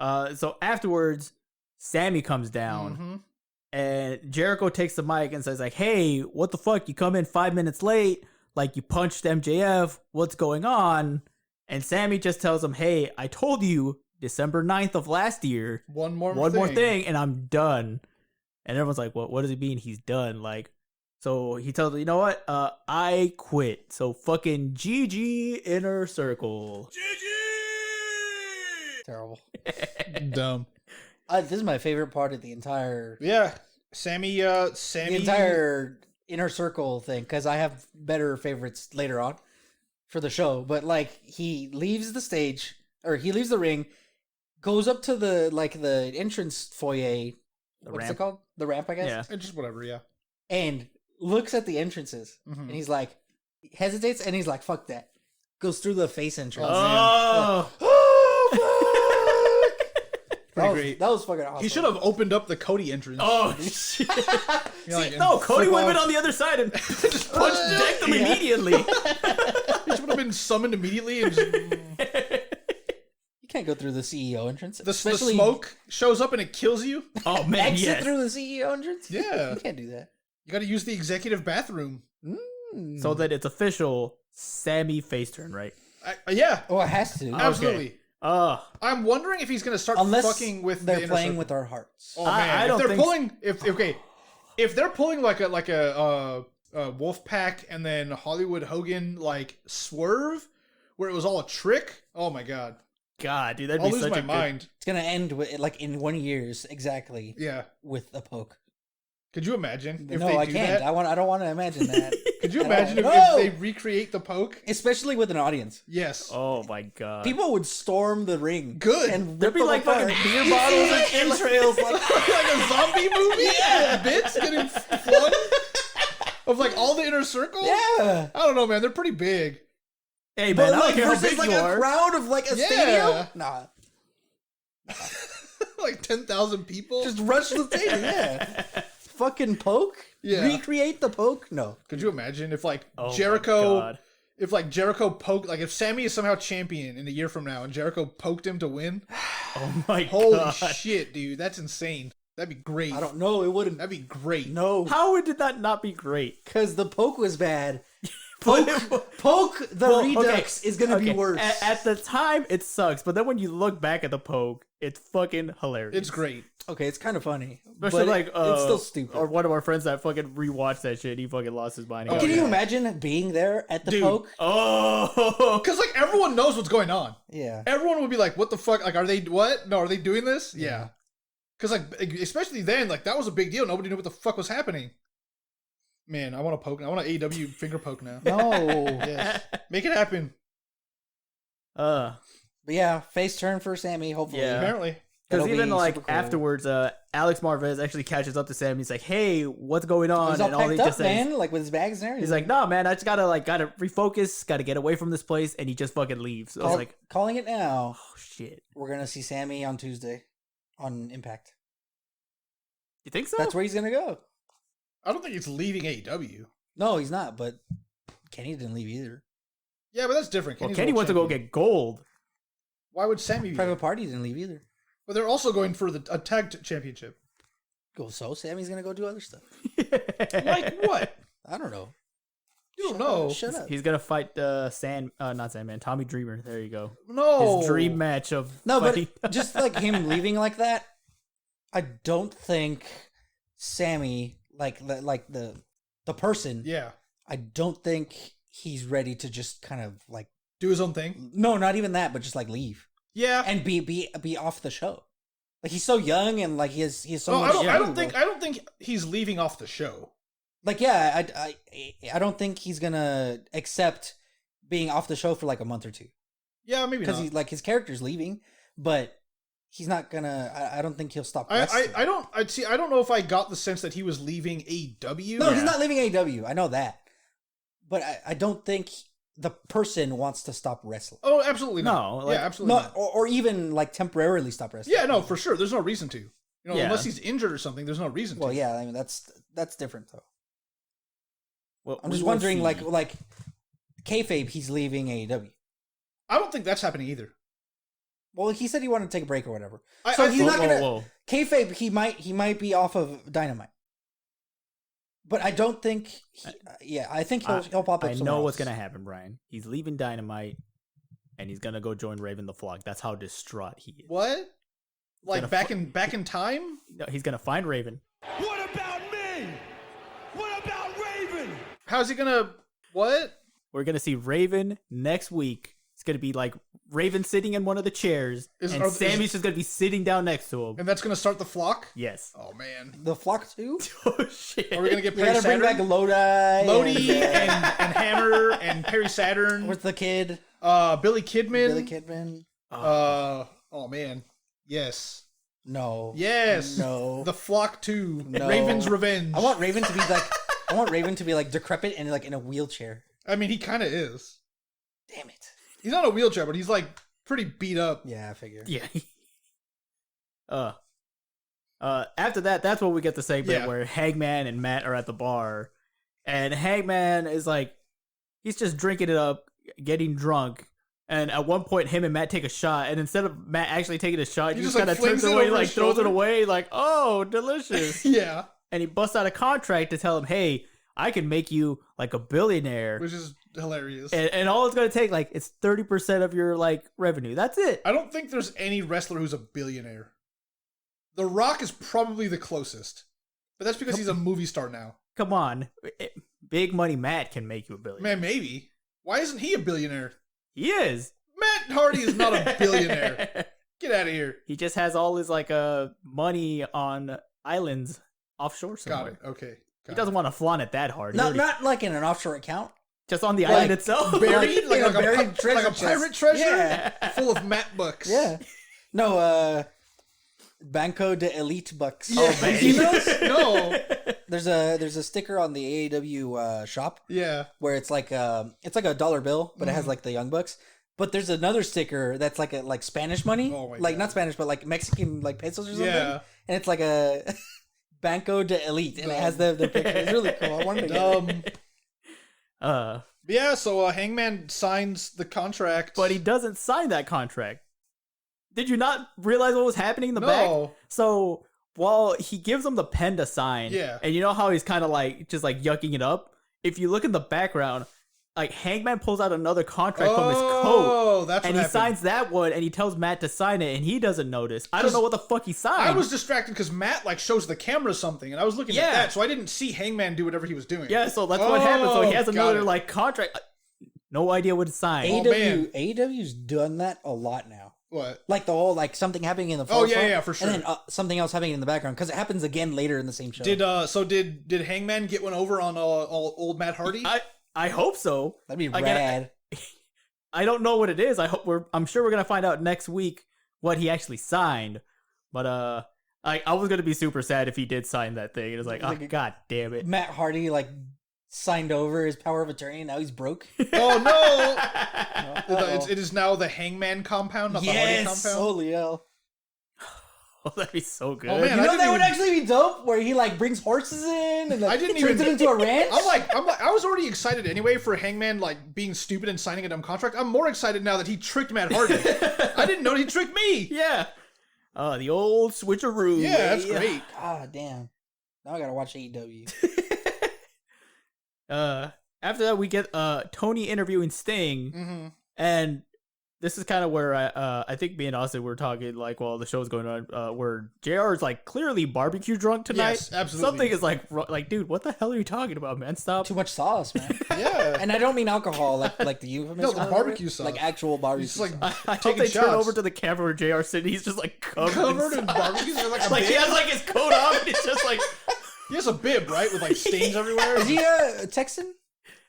So afterwards, Sammy comes down, and Jericho takes the mic and says like, hey, what the fuck? You come in 5 minutes late, like you punched MJF. What's going on? And Sammy just tells him, hey, I told you December 9th of last year. One more thing, and I'm done. And everyone's like, what does he mean he's done? Like, so he tells him, you know what? I quit. So fucking GG Inner Circle. GG! Terrible. Dumb. This is my favorite part of the entire... Yeah. Sammy... The entire Inner Circle thing, because I have better favorites later on for the show. But, like, he leaves the stage, or he leaves the ring, goes up to the entrance foyer. What's it called? The ramp, I guess? Yeah. It's just whatever, yeah. And looks at the entrances, and he's like, hesitates, and he's like, fuck that. Goes through the face entrance. Oh! great. That was fucking awesome. He should have opened up the Cody entrance. Oh shit! Like, no, Cody would have been off. on the other side and just decked him immediately. He should have been summoned immediately. And just... You can't go through the CEO entrance. the smoke shows up and it kills you. Oh man, Exit yes. through the CEO entrance? Yeah. You can't do that. You got to use the executive bathroom. So that it's official, Sami face turn, right? Yeah. Oh, it has to. Absolutely. I'm wondering if he's going to start Unless fucking with they're the playing circle. with our hearts. Oh man, I don't if they're think pulling, if they're pulling like a Wolfpack and then Hollywood Hogan like swerve, where it was all a trick. Oh my god, God, dude, that'd I'll be lose such my a mind. It's gonna end with like in 1 year exactly. Yeah, with a poke. could you imagine if No, they I do can't. that? I don't want to imagine that. Could you imagine if No! they recreate the poke? Especially with an audience. Yes. Oh my god. People would storm the ring. Good. And There'd rip be them like apart. fucking beer bottles and entrails. Like, Like a zombie movie? Yeah, bits getting flung of like all the inner circle. yeah. I don't know, man. They're pretty big. Hey man, But I don't like care how versus big like you a are. crowd of like a Yeah. stadium. Nah. Like 10,000 people. Just rush the stadium. Yeah. Fucking poke. Yeah. Recreate the poke. No. Could you imagine if like Oh my Jericho, God. if like Jericho poked, like if Sammy is somehow champion in a year from now and Jericho poked him to win? Oh my Holy god. shit, dude, that's insane. That'd be great. I don't know. It wouldn't. That'd be great. No. How did that not be great? Because the poke was bad. Poke the Well, Redux is gonna be okay, worse. At the time, it sucks, but then when you look back at the poke, it's fucking hilarious. It's great. Okay, it's kind of funny. Especially but like it's still stupid. Or one of our friends that fucking rewatched that shit. He fucking lost his mind. Oh, Can yeah. you imagine being there at the Dude. poke? Oh, Because like everyone knows what's going on. Yeah. Everyone would be like, "What the fuck? Like, are they what? No, are they doing this? Yeah." Because like, especially then, like that was a big deal. Nobody knew what the fuck was happening. Man, I want to poke. I want an AEW finger poke now. No. Yes, make it happen. But yeah, face turn for Sammy, hopefully. Yeah. Apparently, because That'll even be like super cool. afterwards, Alex Marvez actually catches up to Sam. He's like, "Hey, what's going on?" He's all and all he packed just up, says, man, like with his bags and everything. he's like, "Nah, man, I just gotta refocus, gotta get away from this place," and he just fucking leaves. So I was like, calling it now. "Oh shit." We're gonna see Sammy on Tuesday on Impact. You think so? That's where he's gonna go. I don't think he's leaving AEW. No, he's not. But Kenny didn't leave either. Yeah, but that's different. Well, Kenny's Kenny world went to go champion. get gold. Why would Sammy be? Private Party didn't leave either. But they're also going for a tag championship. Go so Sammy's gonna go do other stuff. Like what? I don't know. You don't know. Shut up. He's gonna fight not Sandman, Tommy Dreamer. There you go. No. His dream match of No, fighting. but just like him leaving like that, I don't think Sammy, like the person, Yeah. I don't think he's ready to just kind of like Do his own thing. no, not even that, but just like leave Yeah. and be off the show. Like he's so young and like he has so Oh, much. I don't think he's leaving off the show. Like yeah, I don't think he's gonna accept being off the show for like a month or two Yeah, maybe because not. he's like his character's leaving, but he's not gonna. I don't think he'll stop. I wrestling. I don't know if I got the sense that he was leaving AEW. No, he's not leaving AEW. I know that, but I don't think the person wants to stop wrestling. Oh, absolutely not. No, like- yeah, absolutely No, not. or even like temporarily stop wrestling. Yeah, no, for sure. There's no reason to. You know, Yeah. unless he's injured or something, there's no reason Well, to. yeah. I mean, that's different though. Well, I'm we just will wondering, see. like kayfabe, he's leaving AEW. I don't think that's happening either. Well, he said he wanted to take a break or whatever. I So he's think- not gonna Whoa. kayfabe. He might be off of Dynamite, but I don't think. I think he'll pop up. I somewhere know what's else. gonna happen, Brian. He's leaving Dynamite, and he's gonna go join Raven the Flock. That's how distraught he is. What? Like gonna back in time? No, he's gonna find Raven. What about me? What about Raven? How's he gonna? What? We're gonna see Raven next week. It's gonna be like Raven sitting in one of the chairs, and Sammy's just gonna be sitting down next to him. And that's gonna start the flock? Yes. Oh man. The Flock 2? Oh shit. Are we gonna get You Perry gotta bring back Saturn? Lodi. Lodi and Hammer and Perry Saturn. Where's the kid? Billy Kidman. Billy Kidman. Oh man. Yes. No. Yes. No. The Flock 2. No. Raven's Revenge. I want Raven to be like I want Raven to be like decrepit and like in a wheelchair. I mean, he kind of is. Damn it. He's not a wheelchair, but he's like pretty beat up. Yeah, I figure. Yeah. After that, that's when we get the segment Yeah. where Hangman and Matt are at the bar, and Hangman is like, he's just drinking it up, getting drunk. And at one point, him and Matt take a shot, and instead of Matt actually taking a shot, he just kind of turns it away, like throws it away, like, oh, delicious. Yeah. And he busts out a contract to tell him, hey, I can make you like a billionaire. Which is hilarious. And all it's going to take, like, it's 30% of your, like, revenue. That's it. I don't think there's any wrestler who's a billionaire. The Rock is probably the closest. But that's because he's a movie star now. Come on. Big Money Matt can make you a billionaire. Man, maybe. Why isn't he a billionaire? He is. Matt Hardy is not a billionaire. Get out of here. He just has all his, like, money on islands offshore somewhere. Got it. Okay. He doesn't want to flaunt it that hard. Not like in an offshore account. Just on the island itself. Buried? Like a buried treasure like a pirate chest. treasure? Yeah. Full of Matt books. Yeah. No, Banco de Elite bucks. Yeah. Oh, man. You know those? No. There's a sticker on the AEW shop Yeah. where it's like a $1 bill, but it has like the Young Bucks. But there's another sticker that's like Spanish money, Oh my like God. not Spanish, but like Mexican like pesos or something. Yeah. And it's like a Banco de Elite, and it has the picture. It's really cool. I wanted to get it. Yeah, so Hangman signs the contract. But he doesn't sign that contract. Did you not realize what was happening in the back? No. So while he gives him the pen to sign, Yeah. and you know how he's kind of like just like yucking it up. If you look in the background, like Hangman pulls out another contract from his coat, Oh, that's and what he happened. signs that one, and he tells Matt to sign it, and he doesn't notice. I don't know what the fuck he signed. I was distracted because Matt like shows the camera something, and I was looking at Yeah. that, so I didn't see Hangman do whatever he was doing. Yeah, so that's what happened. So he has got another it. like contract. No idea what to sign. Oh, man. AEW's done that a lot now. What? Like the whole like something happening in the Oh, forefront, yeah, for sure. and then something else happening in the background because it happens again later in the same show. Did Hangman get one over on old Matt Hardy? I hope so. That'd be Again, rad. I don't know what it is. I'm sure we're gonna find out next week what he actually signed. But I was gonna be super sad if he did sign that thing. It was like, oh god damn it. Matt Hardy like signed over his power of attorney, and now he's broke. Oh no! Uh-oh. It is now the Hangman compound, not the Hardy Yes, compound. holy hell! Oh, that'd be so good. Oh, man, You I know didn't that would even- actually be dope, where he like brings horses in and like I didn't turns even- it into a ranch. I'm like, I was already excited anyway for Hangman like being stupid and signing a dumb contract. I'm more excited now that he tricked Matt Hardy. I didn't know he tricked me. Yeah. The old switcheroo. Yeah, that's great. God damn! Now I gotta watch AEW. After that, we get Tony interviewing Sting, Mm-hmm. and this is kind of where I think me and Austin were talking like while the show's going on, where JR is like clearly barbecue drunk tonight. Yes, absolutely. Something is like, dude, what the hell are you talking about, man? Stop. Too much sauce, man. Yeah. And I don't mean alcohol, like the euphemism. No, the or whatever. barbecue sauce. like actual barbecue. He's like sauce. I hope taking they turn shots. over to the camera where JR sitting. He's just like Covered in sauce. barbecue. Like, a Like he bib. has like his coat on, and it's just like He has a bib, right, with like stains everywhere. Is he a Texan?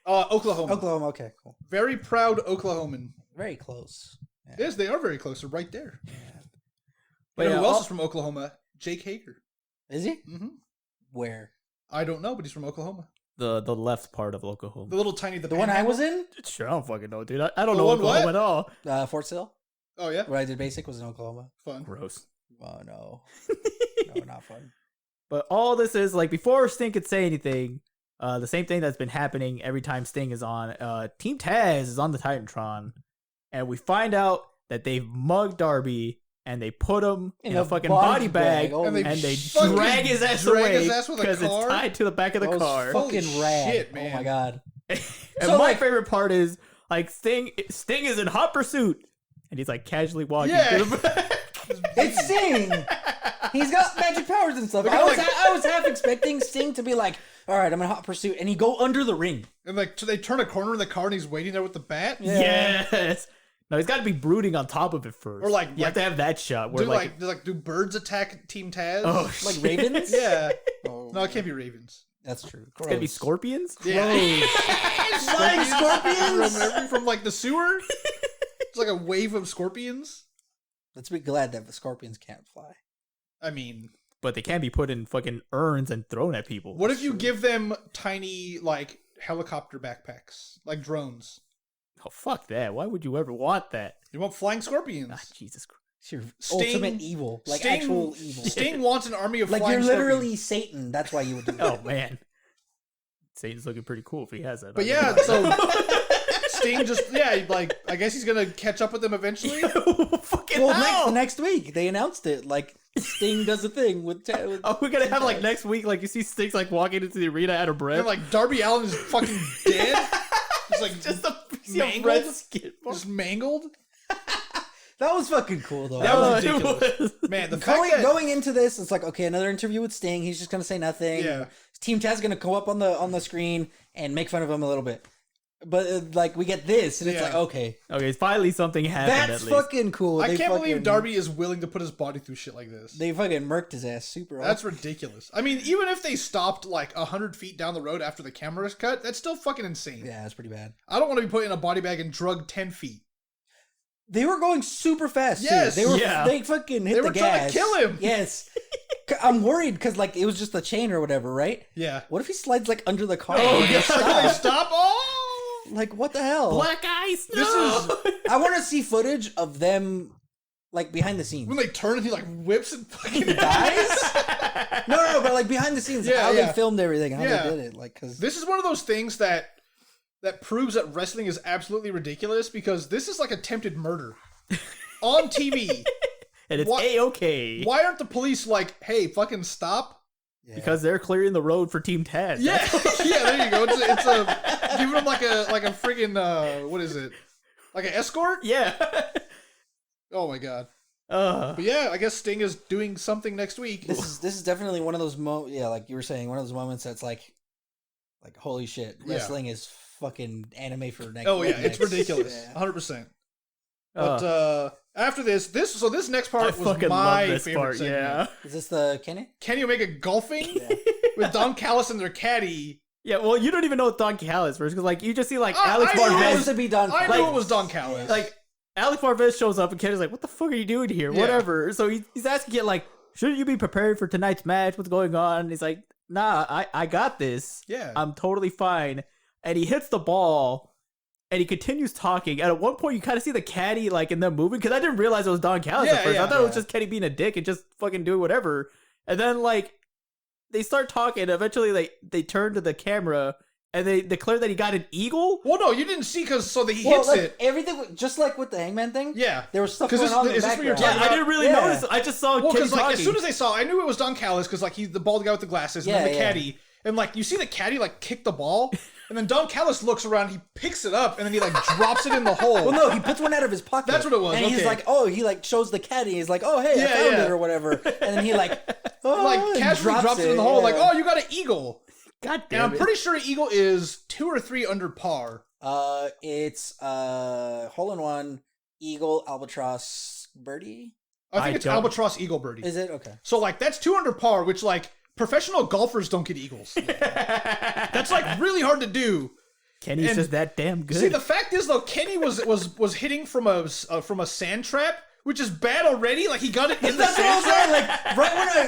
Oklahoma. Oklahoma. Okay, cool. Very proud Oklahoman. Very close. Yeah. Yes, they are very close. They're right there. But You know yeah, who else all- is from Oklahoma? Jake Hager. Is he? Mm-hmm. Where? I don't know, but he's from Oklahoma. the left part of Oklahoma. The little tiny The one I was in? Sure, I don't fucking know, dude. I don't The know one Oklahoma what? at all. Fort Sill. Oh yeah, Where I did basic was in Oklahoma. fun. Gross. Oh no. No, not fun. But all this is like before Sting could say anything, the same thing that's been happening every time Sting is on. Team Taz is on the Titantron, and we find out that they've mugged Darby and they put him in a fucking body bag, Oh, And they and they fucking drag his ass drag away his ass with a because it's car? tied to the back of the that was car. fucking Holy rad. shit, man. Oh my god. And So, my like- favorite part is like Sting is in hot pursuit, and he's like casually walking Yeah. to the back. It's Sting. He's got magic powers and stuff. Look at I was half expecting Sting to be like, all right, I'm in hot pursuit, and he go under the ring. And like, so they turn a corner in the car, and he's waiting there with the bat. Yeah. Yes. No, he's got to be brooding on top of it first. Or, like- you have to have that shot where Do birds attack Team Taz? oh, Like ravens? yeah. Oh, No, it can't be ravens. That's true. it's gonna be Gross. scorpions. Yeah. Flying scorpions? from like the sewer. It's like a wave of scorpions. Let's be glad that the scorpions can't fly. I mean, But they can be put in fucking urns and thrown at people. what if you give them tiny like helicopter backpacks, like drones? Oh fuck that! Why would you ever want that? You want flying scorpions? Ah, Jesus Christ! It's your ultimate evil, like actual evil. Sting wants an army of like flying you're literally scorpions. Satan. That's why you would do that. Oh man, Satan's looking pretty cool if he has that. But yeah, so Sting just like I guess he's gonna catch up with them eventually. Fucking Well, hell! next week they announced it. Like Sting does a thing with. Oh, we're gonna have like next week, like you see Sting's like walking into the arena out of breath, And like Darby Allin is fucking dead. He's like just a mangled. red skin. Just mangled. That was fucking cool though. That was it ridiculous. was. Man, the fact that Going into this, it's like, okay, another interview with Sting. He's just gonna say nothing. Yeah. Team Taz gonna go up on the screen and make fun of him a little bit. But like we get this, and it's Yeah. like, okay, Finally something happened. that's at least. fucking cool. I can't believe Darby is willing to put his body through shit like this. They fucking murked his ass super. That's ridiculous. I mean, even if they stopped like 100 feet down the road after the camera's cut, that's still fucking insane. Yeah, that's pretty bad. I don't want to be put in a body bag and drugged 10 feet. They were going super fast. Yes. Too. They were. Yeah. They fucking hit They the were trying gas. to kill him. Yes. I'm worried because like it was just a chain or whatever, right? Yeah. What if he slides like under the car? Oh, and yeah. just They stops? stop. Oh! Like what the hell? Black ice. This No! I want to see footage of them like behind the scenes. When they turn and he like whips and fucking Guys? No, but like behind the scenes, Yeah, how yeah. they filmed everything, how Yeah. they did it, like because This is one of those things that proves that wrestling is absolutely ridiculous because this is like attempted murder on TV. And it's What- A-okay. Why aren't the police like, hey, fucking stop? Because they're clearing the road for Team Taz. Yeah, yeah. There you go. It's a giving them like a friggin' what is it? Like an escort? Yeah. Oh my god. But yeah, I guess Sting is doing something next week. this is definitely one of those like you were saying, one of those moments that's like holy shit, Yeah. wrestling is fucking anime for next. Oh yeah, next. it's ridiculous. Yeah. 100%. But after this next I part was fucking my love this favorite part, segment. yeah. Is this the Kenny? Kenny Omega golfing with Don Callis and their caddy. Yeah, well, you don't even know what Don Callis was, because, like, you just see, like, I Alex knew it It has Marvez. to be done. I Like- knew it was Don Callis. Like, Alex Marvez shows up, and Kenny's like, what the fuck are you doing here? Yeah. Whatever. So he's asking Kenny, like, shouldn't you be prepared for tonight's match? What's going on? And he's like, nah, I got this. Yeah. I'm totally fine. And he hits the ball, and he continues talking. And at one point, you kind of see the caddy, like, in them moving, because I didn't realize it was Don Callis Yeah, at first. yeah, I thought it was yeah. just Kenny being a dick and just fucking doing whatever. And then, like, they start talking, and eventually they turn to the camera, and they declare that he got an eagle. Well, no, you didn't see because he Well, hits like, it. everything, just like with the Hangman thing. Yeah. There was stuff 'Cause going this- on in the is this what you're background. talking Yeah, I about- didn't really Yeah. notice. I just saw Well, Kenny because like talking. as soon as they saw, I knew it was Don Callis because like he's the bald guy with the glasses and then Yeah, the yeah. caddy, and like you see the caddy like kick the ball, and then Don Callis looks around, he picks it up, and then he like drops it in the hole. Well, no, he puts one out of his pocket. That's what it was, And he's okay. like, oh, he like shows the caddy. He's like, oh, hey, I Yeah, found yeah. it or whatever. And then he like, oh, like and casually drops it in the hole, like, yeah. oh, you got an eagle. God And damn I'm it. pretty sure an eagle is 2 or 3 under par. It's hole in one, eagle, albatross, birdie. I think I it's don't- albatross eagle birdie. Is it okay? So like that's 2 under par, which like professional golfers don't get eagles. That's like really hard to do. Kenny's and- just that damn good. See, the fact is though, Kenny was hitting from a sand trap, which is bad already. Like he got it in the That's what I sand was trap.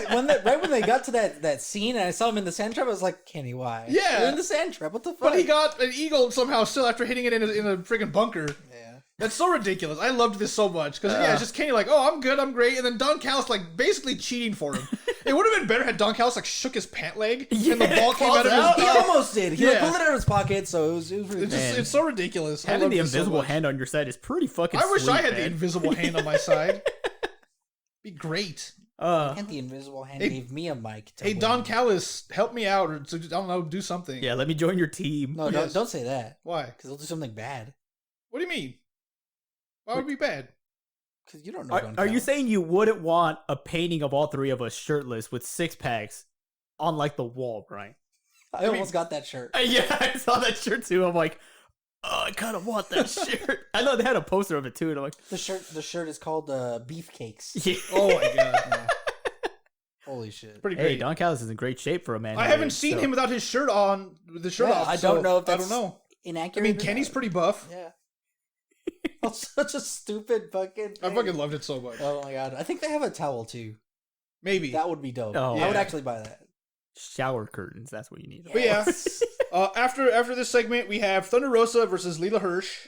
saying. Like right when they got to that scene and I saw him in the sand trap, I was like, Kenny, why? Yeah. You're in the sand trap. What the fuck? But he got an eagle somehow still after hitting it in a friggin' bunker. Yeah. That's so ridiculous. I loved this so much because yeah, it's just Kenny like, oh, I'm good, I'm great, and then Don Callis like basically cheating for him. It would have been better had Don Callis like shook his pant leg and the Yeah, ball came falls out of out. his. He almost did. He like Yeah. pulled it out of his pocket, so it was really It's just Man. it's so ridiculous. I Having loved the this so invisible much. hand on your side is pretty fucking I wish sweet, I had the man. invisible hand on my side. Be great. And the invisible hand Hey- gave me a mic. To Hey, win. Don Callis, help me out, or I don't know, do something. Yeah, let me join your team. No, Yes. don't say that. Why? Because they'll do something bad. What do you mean? Why would it be bad? Because you don't know. Are, Don are you Callis. saying you wouldn't want a painting of all three of us shirtless with 6-packs on like the wall, Brian? I almost got that shirt. Yeah, I saw that shirt too. I'm like, oh, I kind of want that shirt. I know they had a poster of it too, and I'm like, The shirt is called Beefcakes. yeah. Oh my god, Yeah. Holy shit. pretty Hey, great. Don Callis is in great shape for a man. I his haven't age, seen so- him without his shirt on, with the shirt Yeah, off. I so don't know if I that's don't know. I inaccurate. mean, or Kenny's not. pretty buff. Yeah. Oh, such a stupid fucking. I thing. fucking loved it so much. Oh my god! I think they have a towel too. Maybe. That would be dope. Oh, I would yeah. actually buy that. Shower curtains. That's what you need. But yeah. Yes. After this segment, we have Thunder Rosa versus Leyla Hirsch.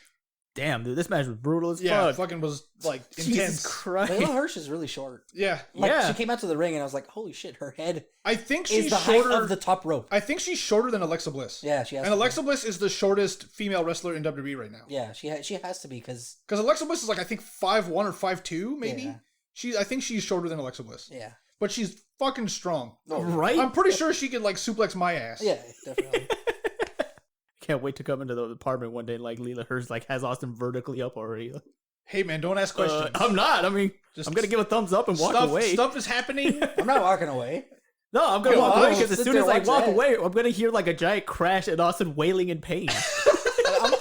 Damn, dude, this match was brutal as Yeah, fuck. fucking was like Jesus intense. Christ. Layla Hirsch is really short. Yeah. Like, she came out to the ring and I was like, holy shit, her head I think is she's the shorter height of the top rope. I think she's shorter than Alexa Bliss. Yeah, she has And to Alexa Bliss is the shortest female wrestler in WWE right now. Yeah, she has to be because Alexa Bliss is like I think 5'1" or 5'2", maybe. Yeah. I think she's shorter than Alexa Bliss. yeah, But she's fucking strong. Right? I'm pretty sure she could like suplex my ass. yeah, definitely. Can't wait to come into the apartment one day and like Leyla Hirsch like has Austin vertically up already. Hey man, don't ask questions. I'm not. I mean, I'm gonna give a thumbs up and walk away. Stuff is happening. I'm not walking away. No, I'm gonna Go walk on. away because as Sit soon there as I and walk watch that. away, I'm gonna hear like a giant crash and Austin wailing in pain. I'm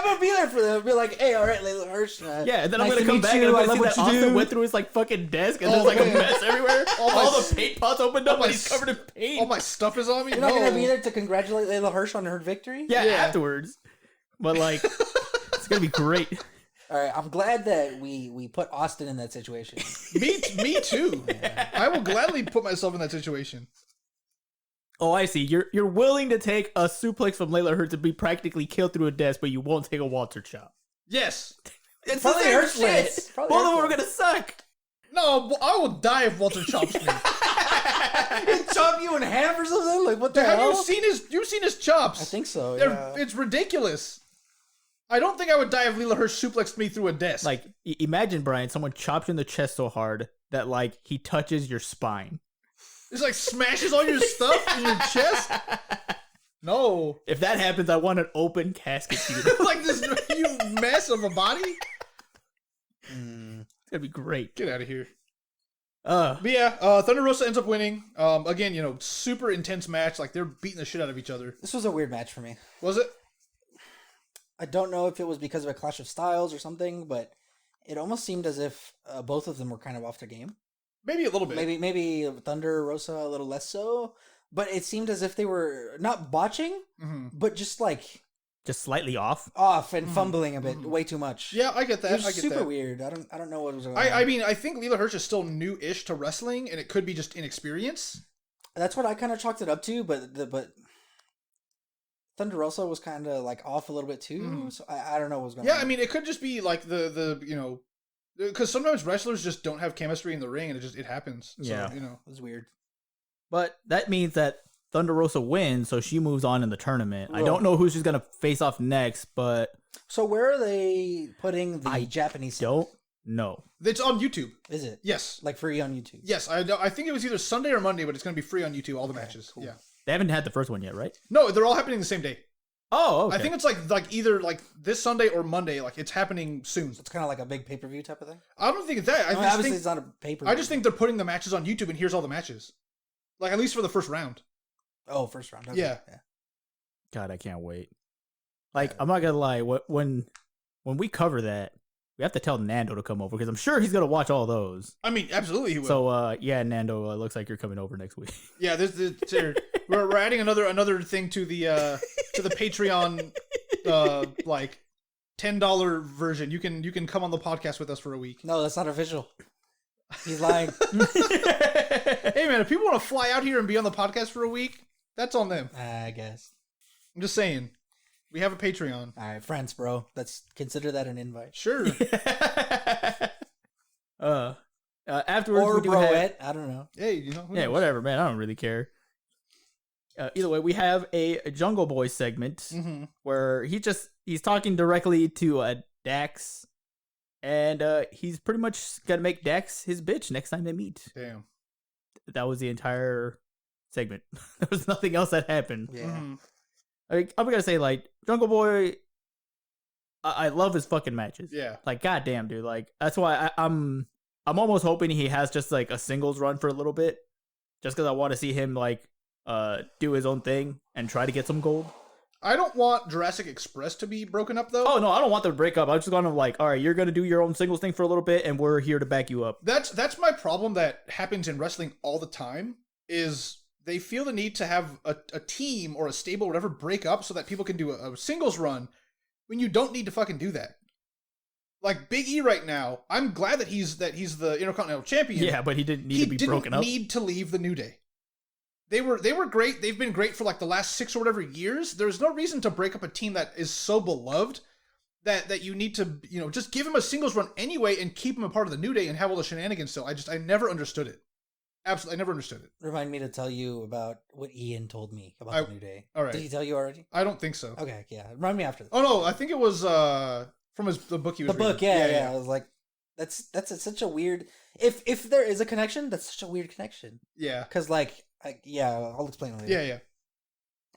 gonna be there for them. I'll be like, hey, all right, Layla Hirsch. Yeah, and then I'm nice gonna to come meet back you. and I I'm love gonna see what that you Austin do. went through his like fucking desk and Oh, there's like a man. mess everywhere. All my All s- the paint pots opened up my and he's s- covered in paint. All my stuff is on me. You're not No. gonna be there to congratulate Layla Hirsch on her victory. yeah, Yeah. afterwards. But like, it's gonna be great. All right, I'm glad that we put Austin in that situation. Me too. I will gladly put myself in that situation. Oh, I see. You're willing to take a suplex from Layla Hirsch to be practically killed through a desk, but you won't take a Walter chop. Yes. It's Probably the same Hirsch shit. wins. Probably Both of them Hirsch are gonna suck. No, I will die if Walter chops me. Chop you in half or something? Like what the Have hell? you seen his chops? I think so. They're- Yeah. It's ridiculous. I don't think I would die if Leyla Hirsch suplexed me through a desk. Like, imagine, Brian, someone chops you in the chest so hard that like he touches your spine. it's like smashes all your stuff in your chest. No. If that happens, I want an open casket to you. Like this huge mess of a body. It's gonna be great. Get out of here. Uh, But yeah, Thunder Rosa ends up winning. Again, super intense match. Like they're beating the shit out of each other. This was a weird match for me. Was it? I don't know if it was because of a clash of styles or something, but it almost seemed as if both of them were kind of off their game. Maybe a little bit. Maybe Thunder Rosa a little less so, but it seemed as if they were not botching, but just like just slightly off. off and fumbling a bit, way too much. Yeah, I get that. It was I get super that. weird. I don't know what was going on. I mean, I think Leyla Hirsch is still new-ish to wrestling, and it could be just inexperience. That's what I kind of chalked it up to, but Thunder Rosa was kind of like off a little bit too. So I don't know what was going on. Yeah, I mean, it could just be like the because sometimes wrestlers just don't have chemistry in the ring, and it happens. So, Yeah. it was weird. But that means that Thunder Rosa wins, so she moves on in the tournament. I Right. don't know who she's gonna face off next, but So where are they putting the Japanese? don't know. It's on YouTube. Is it Yes. like free on YouTube? Yes, I think it was either Sunday or Monday, but it's going to be free on YouTube, all the matches. cool. Yeah. They haven't had the first one yet, right? No, they're all happening the same day. Oh, okay. I think it's like either like this Sunday or Monday. Like it's happening soon. It's kind of like a big pay-per-view type of thing. I don't think it's that. I mean, obviously, it's not a pay-per-view. I just think they're putting the matches on YouTube, and here's all the matches. Like at least for the first round. Oh, first round. Okay. Yeah. God, I can't wait. Like, I'm not gonna lie. When we cover that, we have to tell Nando to come over because I'm sure he's gonna watch all those. I mean, absolutely he will. So, yeah, Nando, looks like you're coming over next week. Yeah, we're adding another thing to the Patreon like $10 version. You can come on the podcast with us for a week. No, that's not official. He's lying. Hey man, if people want to fly out here and be on the podcast for a week, that's on them. I guess. I'm just saying. We have a Patreon. All right, friends, bro. Let's consider that an invite. Sure. Afterwards, Or we do have, broette. I don't know. Hey, who yeah, knows? whatever, man. I don't really care. Either way, we have a Jungle Boy segment Mm-hmm. where he's talking directly to Dax, and he's pretty much gonna make Dax his bitch next time they meet. Damn. That was the entire segment. There was nothing else that happened. Yeah. Mm-hmm. Like, I'm gonna say, like, Jungle Boy, I love his fucking matches. Yeah. Like, goddamn, dude. Like, that's why I'm almost hoping he has just like a singles run for a little bit, just because I want to see him like do his own thing and try to get some gold. I don't want Jurassic Express to be broken up though. Oh no, I don't want them to break up. I'm just gonna like, all right, you're gonna do your own singles thing for a little bit, and we're here to back you up. That's my problem that happens in wrestling all the time is they feel the need to have a team or a stable or whatever break up so that people can do a singles run when you don't need to fucking do that. Like Big E right now, I'm glad that he's the Intercontinental Champion. Yeah, but he didn't need to be broken up. He didn't need to leave the New Day. They were great. They've been great for like the last 6 or whatever years. There's no reason to break up a team that is so beloved that you need to, just give him a singles run anyway and keep him a part of the New Day and have all the shenanigans still. I never understood it. Absolutely, I never understood it. Remind me to tell you about what Ian told me about the New Day. All right. Did he tell you already? I don't think so. Okay, yeah. Remind me after this. Oh no, I think it was from the book he was reading. The book, yeah. I was like, that's such a weird. If there is a connection, that's such a weird connection. Yeah. Because I'll explain it later. Yeah.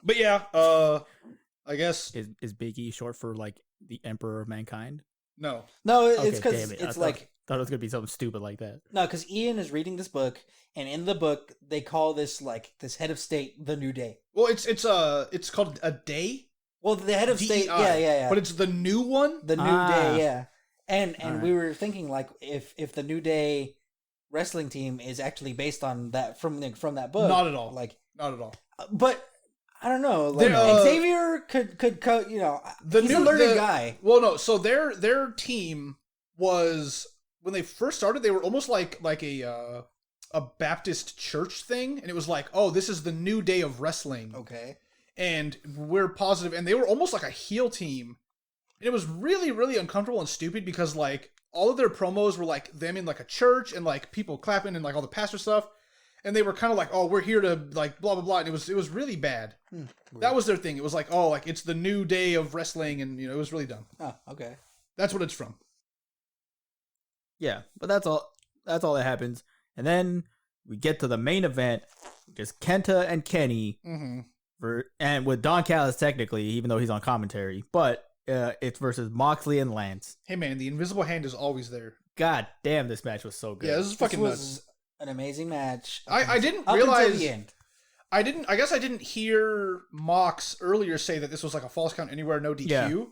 But yeah, I guess is Big E short for like the Emperor of Mankind? No, it's because it's thought it was gonna be something stupid like that. No, because Ian is reading this book, and in the book they call this this head of state the New Day. Well, it's called a day. Well, the head of DEI, state, yeah. But it's the new one, the New Day, yeah. And right. we were thinking if the New Day wrestling team is actually based on that from that book. Not at all. Not at all. But I don't know. Xavier could he's a learning guy. Well, no. So their team was, when they first started, they were almost like a Baptist church thing, and it was like, oh, this is the new day of wrestling. Okay. And we're positive, and they were almost like a heel team, and it was really, really uncomfortable and stupid because all of their promos were like them in like a church and like people clapping and like all the pastor stuff, and they were kind of like, oh, we're here to like blah blah blah, and it was really bad. That was their thing. It was like, oh, like it's the new day of wrestling, and it was really dumb. Oh, okay. That's what it's from. Yeah, but that's all that happens, and then we get to the main event, which is Kenta and Kenny. Mm-hmm. And with Don Callis technically, even though he's on commentary, but it's versus Moxley and Lance. Hey man, the invisible hand is always there. God damn, this match was so good. Yeah, this is fucking nuts. An amazing match. I didn't up realize until the end. I guess I didn't hear Mox earlier say that this was like a false count anywhere, no DQ. Yeah.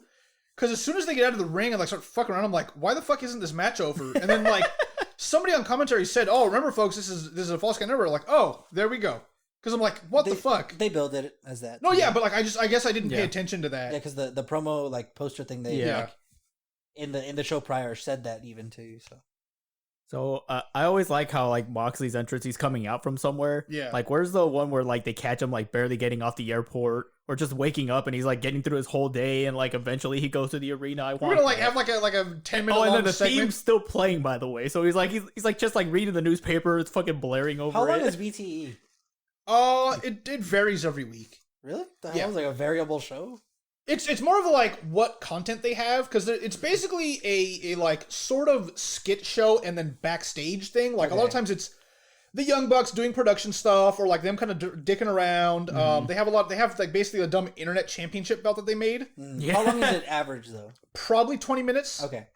Because as soon as they get out of the ring and start fucking around, I'm like, why the fuck isn't this match over? And then somebody on commentary said, oh, remember folks, this is a false count anywhere. Like, oh, there we go. Because I'm like, what the fuck? They build it as that. No, yeah, but I guess I didn't pay attention to that. Yeah, because the promo poster thing in the show prior said that even too. So I always like how Moxley's entrance, he's coming out from somewhere. Yeah. Where's the one where they catch him barely getting off the airport or just waking up and he's getting through his whole day and eventually he goes to the arena. We're gonna have like a 10-minute long and then the segment. theme's still playing, by the way. So he's just reading the newspaper. It's fucking blaring over. How long it. is BTE? It varies every week. Really? That was a variable show. It's more of a what content they have, because it's basically a sort of skit show and then backstage thing. A lot of times it's the Young Bucks doing production stuff or them kind of dicking around. Mm-hmm. They have basically a dumb internet championship belt that they made. Yeah. How long is it average though? Probably 20 minutes. Okay.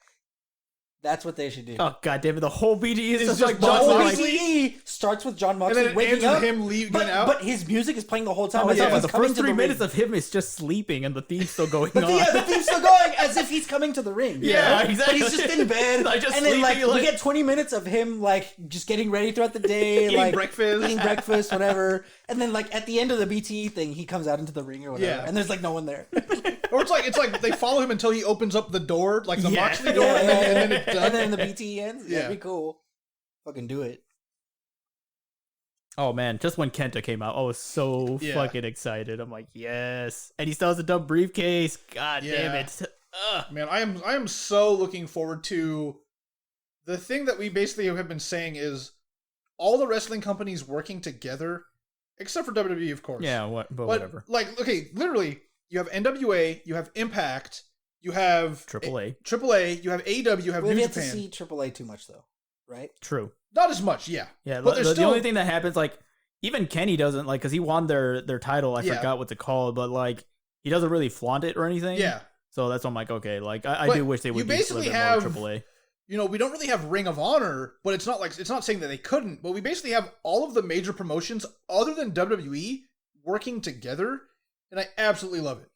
That's what they should do. Oh god damn it! The whole BTE is just the whole BTE starts with John Moxley and then it waking ends up, with him getting out. But his music is playing the whole time. Oh, yeah, the first 3 minutes ring. of him is just sleeping and the theme's still going on. The theme's still going as if he's coming to the ring. Yeah, exactly. But he's just in bed, and then we get 20 minutes of him just getting ready throughout the day, eating breakfast, whatever. And then at the end of the BTE thing, he comes out into the ring or whatever, and there's no one there. Or it's like they follow him until he opens up the door, the Moxley door, and then it's done. And then the BTE ends. Yeah, that'd be cool. Fucking do it. Oh man, just when Kenta came out, I was so fucking excited. I'm like, yes. And he still has a dumb briefcase. God damn it. Ugh. Man, I am so looking forward to the thing that we basically have been saying is all the wrestling companies working together, except for WWE, of course. Yeah, but whatever. Okay, literally, you have NWA, you have Impact, you have AAA, you have AEW, you have New Japan. We have to see AAA too much though, right? True. Not as much, yeah. Yeah, but the only thing that happens, even Kenny doesn't, because he won their title, I forgot what's it called, but he doesn't really flaunt it or anything. Yeah. So that's why I'm like, okay, I do wish they would be a little bit more AAA. We don't really have Ring of Honor, but it's not saying that they couldn't, but we basically have all of the major promotions other than WWE working together, and I absolutely love it.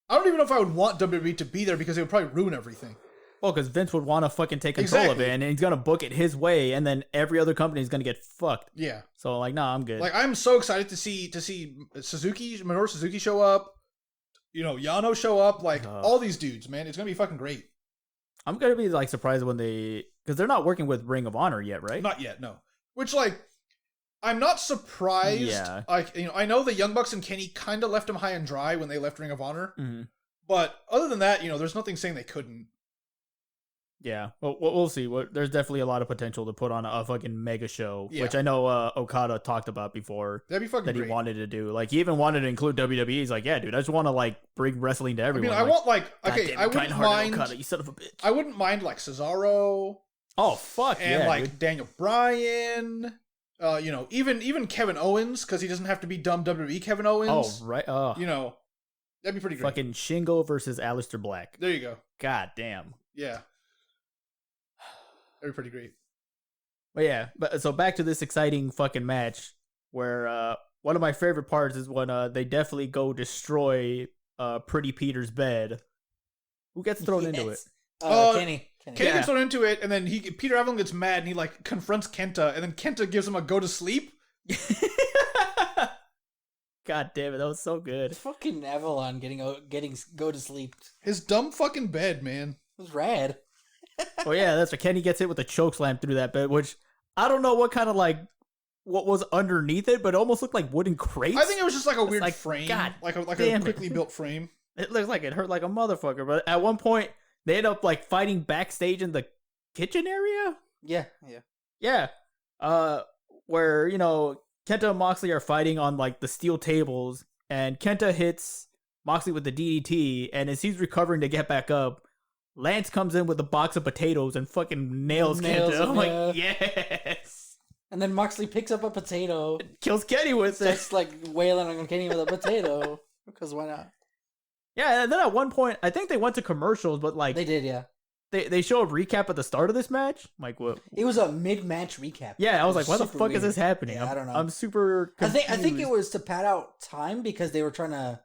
I don't even know if I would want WWE to be there because it would probably ruin everything. Well, because Vince would want to fucking take control of it, and he's going to book it his way, and then every other company is going to get fucked. Yeah. So, nah, I'm good. I'm so excited to see Minoru Suzuki show up, Yano show up, all these dudes, man. It's going to be fucking great. I'm going to be, surprised when because they're not working with Ring of Honor yet, right? Not yet, no. Which, I'm not surprised. Yeah. I know the Young Bucks and Kenny kind of left him high and dry when they left Ring of Honor. Mm-hmm. But other than that, there's nothing saying they couldn't. Yeah, well, we'll see. There's definitely a lot of potential to put on a fucking mega show, Yeah. which I know Okada talked about before. That'd be fucking that great. He wanted to do. Like, he even wanted to include WWE. He's like, yeah, dude, I just want to like bring wrestling to everyone. I want God damn, I wouldn't mind Okada, you son of a bitch. I wouldn't mind like Cesaro Oh fuck and yeah, like dude. Daniel Bryan. Even Kevin Owens, because he doesn't have to be dumb WWE Kevin Owens. Oh right, oh, That'd be pretty great. fucking Shingo versus Aleister Black. There you go. God damn. Yeah. That'd be pretty great. But yeah, so back to this exciting fucking match where one of my favorite parts is when they definitely go destroy Pretty Peter's bed. Who gets thrown into it? Kenny. Kenny Yeah. gets thrown into it, and then Peter Avalon gets mad, and he like confronts Kenta, and then Kenta gives him a go to sleep. God damn it, that was so good. Fucking Avalon getting go to sleep. His dumb fucking bed, man. It was rad. Oh yeah, that's right. Kenny gets hit with a choke slam through that bed, which I don't know what kind of what was underneath it, but it almost looked like wooden crates. I think it was just like a weird like, frame, God like a damn it. quickly built frame. It looks like it hurt like a motherfucker. But at one point, they end up like fighting backstage in the kitchen area. Yeah. Yeah. Where, Kenta and Moxley are fighting on like the steel tables, and Kenta hits Moxley with the DDT, and as he's recovering to get back up, Lance comes in with a box of potatoes and fucking nails Kenta. him, I'm yeah. like, yes. And then Moxley picks up a potato, Kills Kenny with it. starts like wailing on Kenny with a potato. Because why not? Yeah, and then at one point, I think they went to commercials, but like They did, yeah. they show a recap at the start of this match. I'm like, what? It was a mid-match recap. Yeah, I was It like, why the super fuck is weird. this happening? Yeah, I don't know. I'm super I confused. think it was to pad out time because they were trying to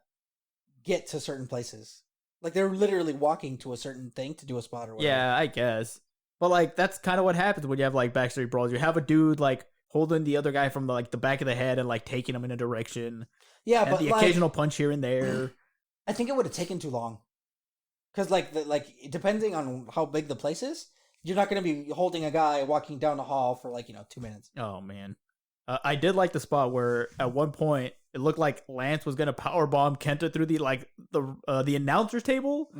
get to certain places. Like they were literally walking to a certain thing to do a spot or whatever. Yeah, I guess. But like that's kind of what happens when you have like backstreet brawls. You have a dude like holding the other guy from the back of the head and like taking him in a direction. Yeah, And but the like, occasional punch here and there. I think it would have taken too long. Because depending on how big the place is, you're not going to be holding a guy walking down the hall for 2 minutes. Oh man. I did like the spot where at one point it looked like Lance was gonna powerbomb Kenta through the announcer's table,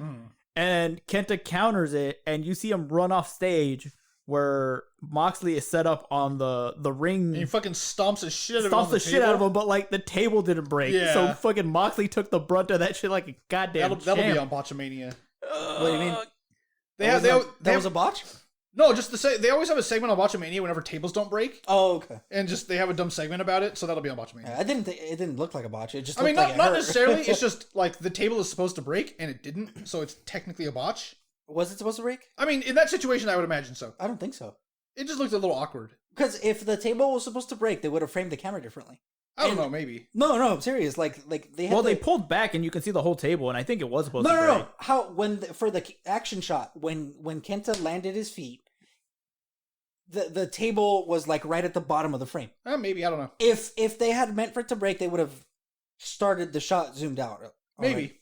and Kenta counters it, and you see him run off stage where Moxley is set up on the ring. And he fucking stomps the shit out of him. Stomps the shit out of him, but like the table didn't break. Yeah. So fucking Moxley took the brunt of that shit like a goddamn That'll be champ. on Botchamania. What do you mean? That was a botch? No, just to say they always have a segment on Botchamania whenever tables don't break, Oh, okay. and just they have a dumb segment about it, so that'll be on Botchamania. I didn't think it didn't look like a botch. It just I mean, looked like not it hurt. necessarily. It's just like the table is supposed to break and it didn't, so it's technically a botch. Was it supposed to break? I mean, in that situation, I would imagine so. I don't think so. It just looked a little awkward. Because if the table was supposed to break, they would have framed the camera differently. I don't And- know, maybe. No, I'm serious. Like they had Well, they pulled back and you can see the whole table, and I think it was supposed to break. No. How for the action shot when Kenta landed his feet, the table was like right at the bottom of the frame. Maybe, I don't know. If they had meant for it to break, they would have started the shot zoomed out. Maybe. already.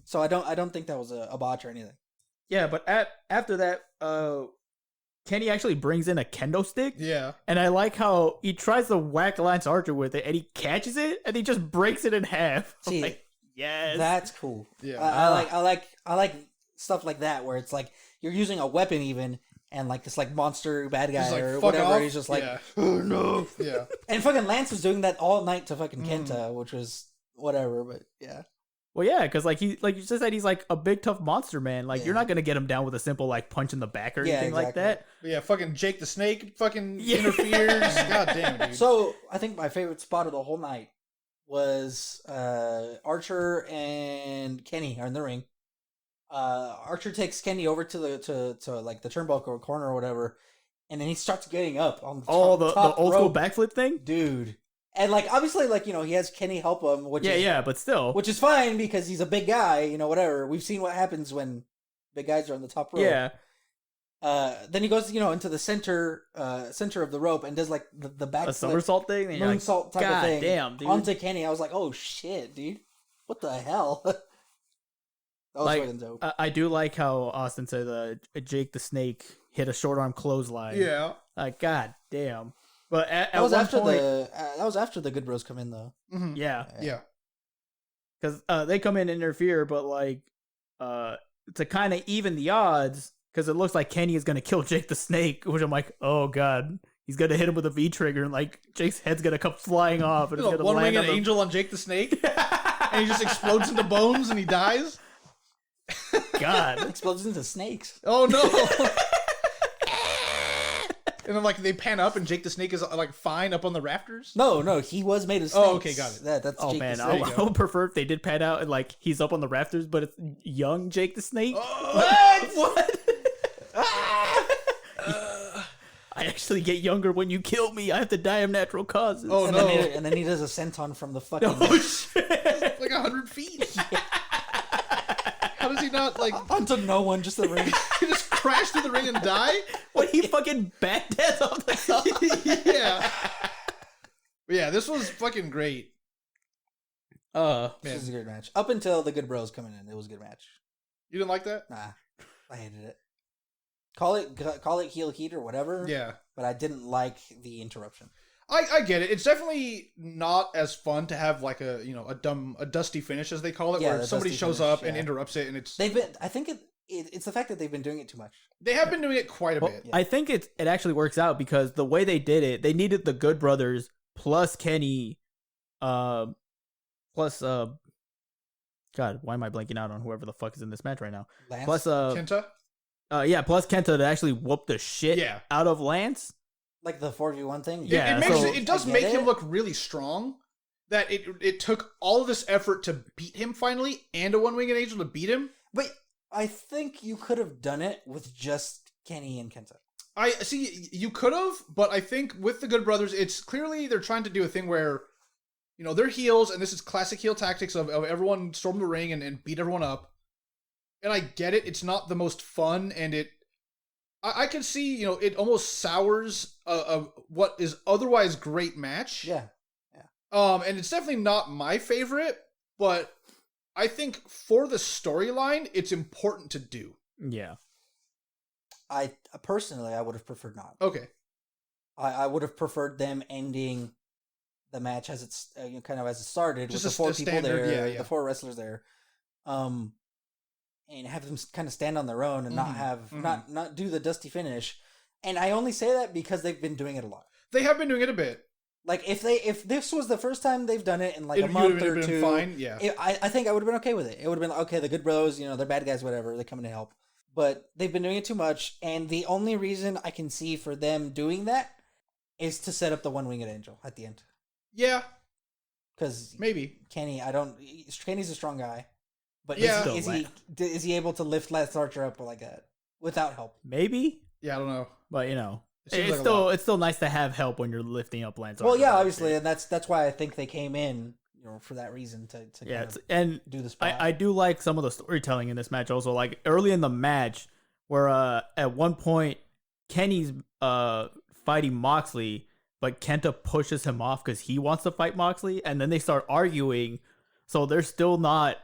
So I don't think that was a botch or anything. Yeah, but after that, Kenny actually brings in a kendo stick. Yeah. And I like how he tries to whack Lance Archer with it, and he catches it, and he just breaks it in half. I'm See, like, yes, That's cool. Yeah. I like stuff like that where it's like you're using a weapon even, and like this like monster bad guy He's like, or "Fuck whatever. off." He's just like, Yeah. oh no. Yeah. And fucking Lance was doing that all night to fucking Kenta, which was whatever. But yeah, Well, yeah, because like you just said, he's like a big tough monster man. Like you're Yeah. not gonna get him down with a simple like punch in the back or Yeah, anything like exactly. that. But yeah, fucking Jake the Snake fucking Yeah. interferes. God damn, dude. so I think my favorite spot of the whole night was Archer and Kenny are in the ring. Archer takes Kenny over to like the turnbuckle corner or whatever, and then he starts getting up on the Oh, top the old school rope. backflip thing. Dude. And like obviously like he has Kenny help him, which is But still, which is fine because he's a big guy, whatever. We've seen what happens when big guys are on the top rope. yeah. Then he goes, into the center of the rope and does like the back A somersault thing. And you're like, moonsault type of God thing damn, dude. onto Kenny. I was like, oh shit, dude, what the hell? That was Like, fucking dope. I do like how Austin said Jake the Snake hit a short arm clothesline. Yeah. Like, god damn. But at that was one after point, that was after the Good Bros come in though. Mhm. yeah, Yeah. because they come in and interfere, but like to kind of even the odds, because it looks like Kenny is going to kill Jake the Snake, which I'm like, oh god, he's going to hit him with a V trigger, and like Jake's head's going to come flying off, and it's going to land one-winged angel on Jake the Snake, and he just explodes into bones and he dies. God, explodes into snakes. Oh no. And then, like, they pan up, and Jake the Snake is, like, fine up on the rafters? No, he was made of snakes. Oh, okay, got it. That's oh, Jake man, the Snake. I would prefer if they did pan out, and, like, he's up on the rafters, but it's young Jake the Snake. What? I actually get younger when you kill me. I have to die of natural causes. Oh, and no. And then he does a senton from the fucking... Oh, shit. Like 100 feet. Yeah. How does he not, like... Onto no one, just the ring. He just crash through the ring and die? What, he fucking Baghdad's off the top? Yeah. Yeah, this was fucking great. This was a great match. Up until the Good Bros coming in, it was a good match. You didn't like that? Nah, I hated it. Call it heel heat or whatever. Yeah. But I didn't like the interruption. I get it. It's definitely not as fun to have like a dusty finish as they call it, Yeah, where the somebody dusty shows finish, up and yeah. interrupts it, and it's I think it's the fact that they've been doing it too much. they have been doing it quite a bit. I think it actually works out because the way they did it, they needed the Good Brothers plus Kenny, plus God, why am I blanking out on whoever the fuck is in this match right now? Lance? Plus Kenta? plus Kenta to actually whoop the shit out of Lance. Like the 4v1 thing? Yeah, It does make him look really strong. That it took all of this effort to beat him finally, and a one-winged angel to beat him. But I think you could have done it with just Kenny and Kenta. I see you could have, but I think with the Good Brothers, it's clearly they're trying to do a thing where, they're heels, and this is classic heel tactics of everyone storm the ring and beat everyone up. And I get it; it's not the most fun, and I can see, it almost sours what is otherwise great match. Yeah. And it's definitely not my favorite, but I think for the storyline, it's important to do. Yeah. I personally, I would have preferred not. Okay. I would have preferred them ending the match as it's kind of as it started, Just with the 4 people standard, there, the 4 wrestlers there, and have them kind of stand on their own and not have not do the dusty finish. And I only say that because they've been doing it a lot. They have been doing it a bit. Like if this was the first time they've done it in like a month or two, fine. Yeah, I think I would have been okay with it. It would have been okay. The Good Bros, they're bad guys, whatever. They come in to help, but they've been doing it too much. And the only reason I can see for them doing that is to set up the one-winged angel at the end. Yeah, because maybe Kenny's a strong guy, but yeah, is he able to lift Lance Archer up like that without help? Maybe. Yeah, I don't know, but it's still nice to have help when you're lifting up Lance Archer. Well, yeah, obviously, and that's why I think they came in, for that reason to and do the spot. I do like some of the storytelling in this match also. Like early in the match, where at one point Kenny's fighting Moxley, but Kenta pushes him off because he wants to fight Moxley, and then they start arguing. So they're still not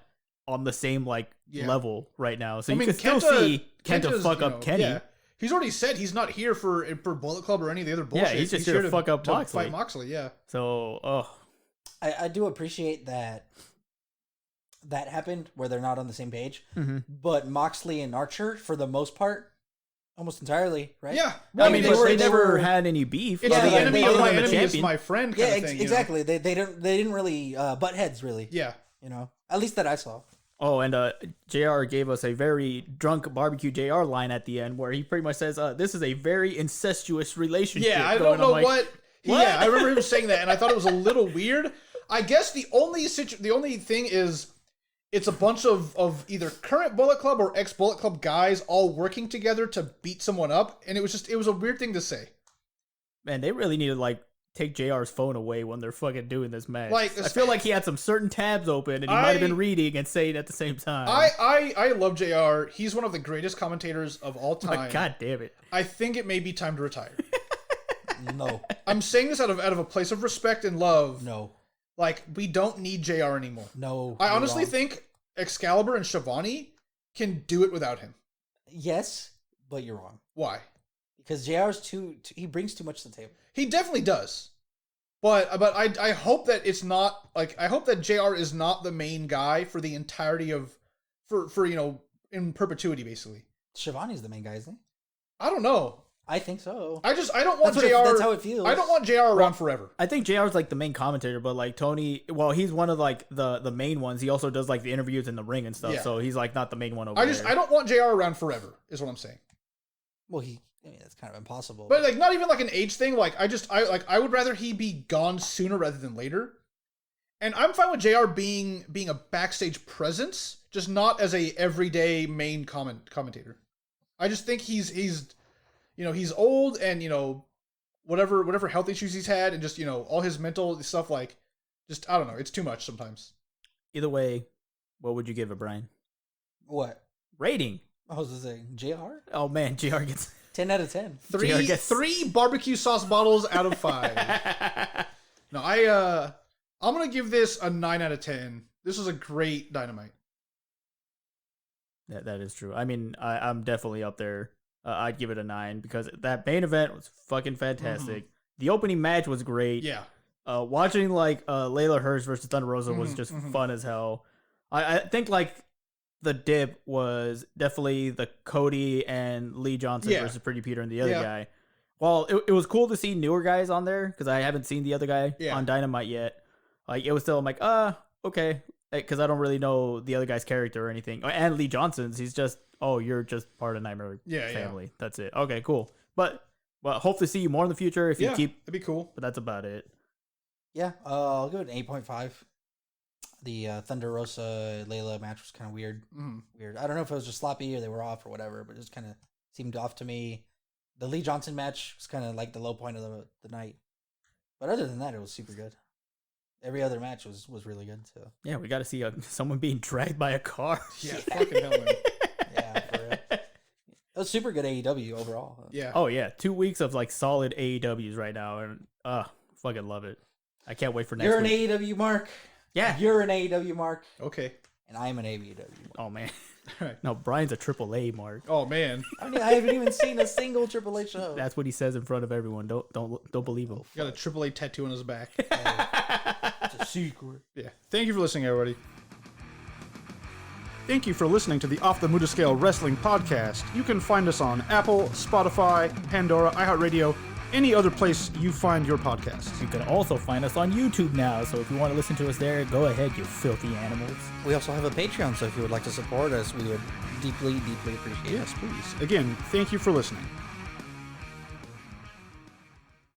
on the same level right now. So you can still see Kenta fuck up Kenny. Yeah. He's already said he's not here for Bullet Club or any of the other bullshit. Yeah, he's just here to fuck up Moxley. Fight Moxley, yeah. So, I do appreciate that happened where they're not on the same page. Mm-hmm. But Moxley and Archer, for the most part, almost entirely, right? Yeah. Well, they never had any beef. It's the enemy of my enemy is my friend kind of thing. Exactly. They didn't really butt heads, really. Yeah. At least that I saw. Oh, and JR gave us a very drunk barbecue JR line at the end where he pretty much says, this is a very incestuous relationship. Yeah, I don't know what? Yeah, I remember him saying that, and I thought it was a little weird. I guess the only thing is it's a bunch of either current Bullet Club or ex-Bullet Club guys all working together to beat someone up, and it was a weird thing to say. Man, they really need to, take JR's phone away when they're fucking doing this match. I feel like he had some certain tabs open and he might have been reading and saying at the same time. I love JR. He's one of the greatest commentators of all time. God damn it. I think it may be time to retire. No. I'm saying this out of a place of respect and love. No. We don't need JR anymore. No. I honestly think Excalibur and Shivani can do it without him. Yes, but you're wrong. Why? Because JR's he brings too much to the table. He definitely does. But I hope that it's not I hope that JR is not the main guy for the entirety of for in perpetuity, basically. Shivani's the main guy, isn't he? I don't know. I think so. I don't want JR. That's how it feels. I don't want JR around forever. I think JR's like the main commentator, but like Tony, well, he's one of like the main ones. He also does like the interviews in the ring and stuff. Yeah. So he's like not the main one over there. I don't want JR around forever, is what I'm saying. Well, that's kind of impossible. But like not even like an age thing. Like I would rather he be gone sooner rather than later. And I'm fine with JR being a backstage presence, just not as a everyday main commentator. I just think he's he's old and whatever health issues he's had and just all his mental stuff, like just I don't know, it's too much sometimes. Either way, what would you give it, Brian? What rating? I was gonna say JR. Oh man, JR gets 10 out of 10. Three barbecue sauce bottles out of 5. No, I'm gonna give this a 9 out of 10. This was a great Dynamite. That is true. I mean, I'm definitely up there. I'd give it a 9 because that main event was fucking fantastic. Mm-hmm. The opening match was great. Yeah. Watching like Leyla Hirsch versus Thunder Rosa was just fun as hell. I think like the dip was definitely the Cody and Lee Johnson versus Pretty Peter and the other guy. Well, it was cool to see newer guys on there because I haven't seen the other guy on Dynamite yet. Like it was still, I'm like, okay, because I don't really know the other guy's character or anything. And Lee Johnson's, he's just, you're just part of Nightmare family. Yeah. That's it. Okay, cool. But hope to see you more in the future if you keep. That'd be cool. But that's about it. Yeah, I'll give it an 8.5. The Thunder Rosa Leyla match was kind of weird. Weird. I don't know if it was just sloppy or they were off or whatever, but it just kind of seemed off to me. The Lee Johnson match was kind of like the low point of the night. But other than that, it was super good. Every other match was really good too. Yeah, we got to see someone being dragged by a car. Yeah, fucking hell, man. Yeah, for real. It was super good AEW overall. Yeah. Oh yeah, 2 weeks of like solid AEWs right now, and fucking love it. I can't wait for next week. You're an AEW mark. Yeah. You're an AEW mark. Okay. And I'm an AEW mark. Oh man. All right. No, Brian's a AAA mark. Oh man. I mean, I haven't even seen a single AAA show. That's what he says in front of everyone. Don't believe him. Got a AAA tattoo on his back. It's a secret. Yeah. Thank you for listening, everybody. Thank you for listening to the Off the Muda Scale Wrestling Podcast. You can find us on Apple, Spotify, Pandora, iHeartRadio, any other place you find your podcasts. You can also find us on YouTube now, so if you want to listen to us there, go ahead, you filthy animals. We also have a Patreon, so if you would like to support us, we would deeply, deeply appreciate it. Yes, please. Again, thank you for listening.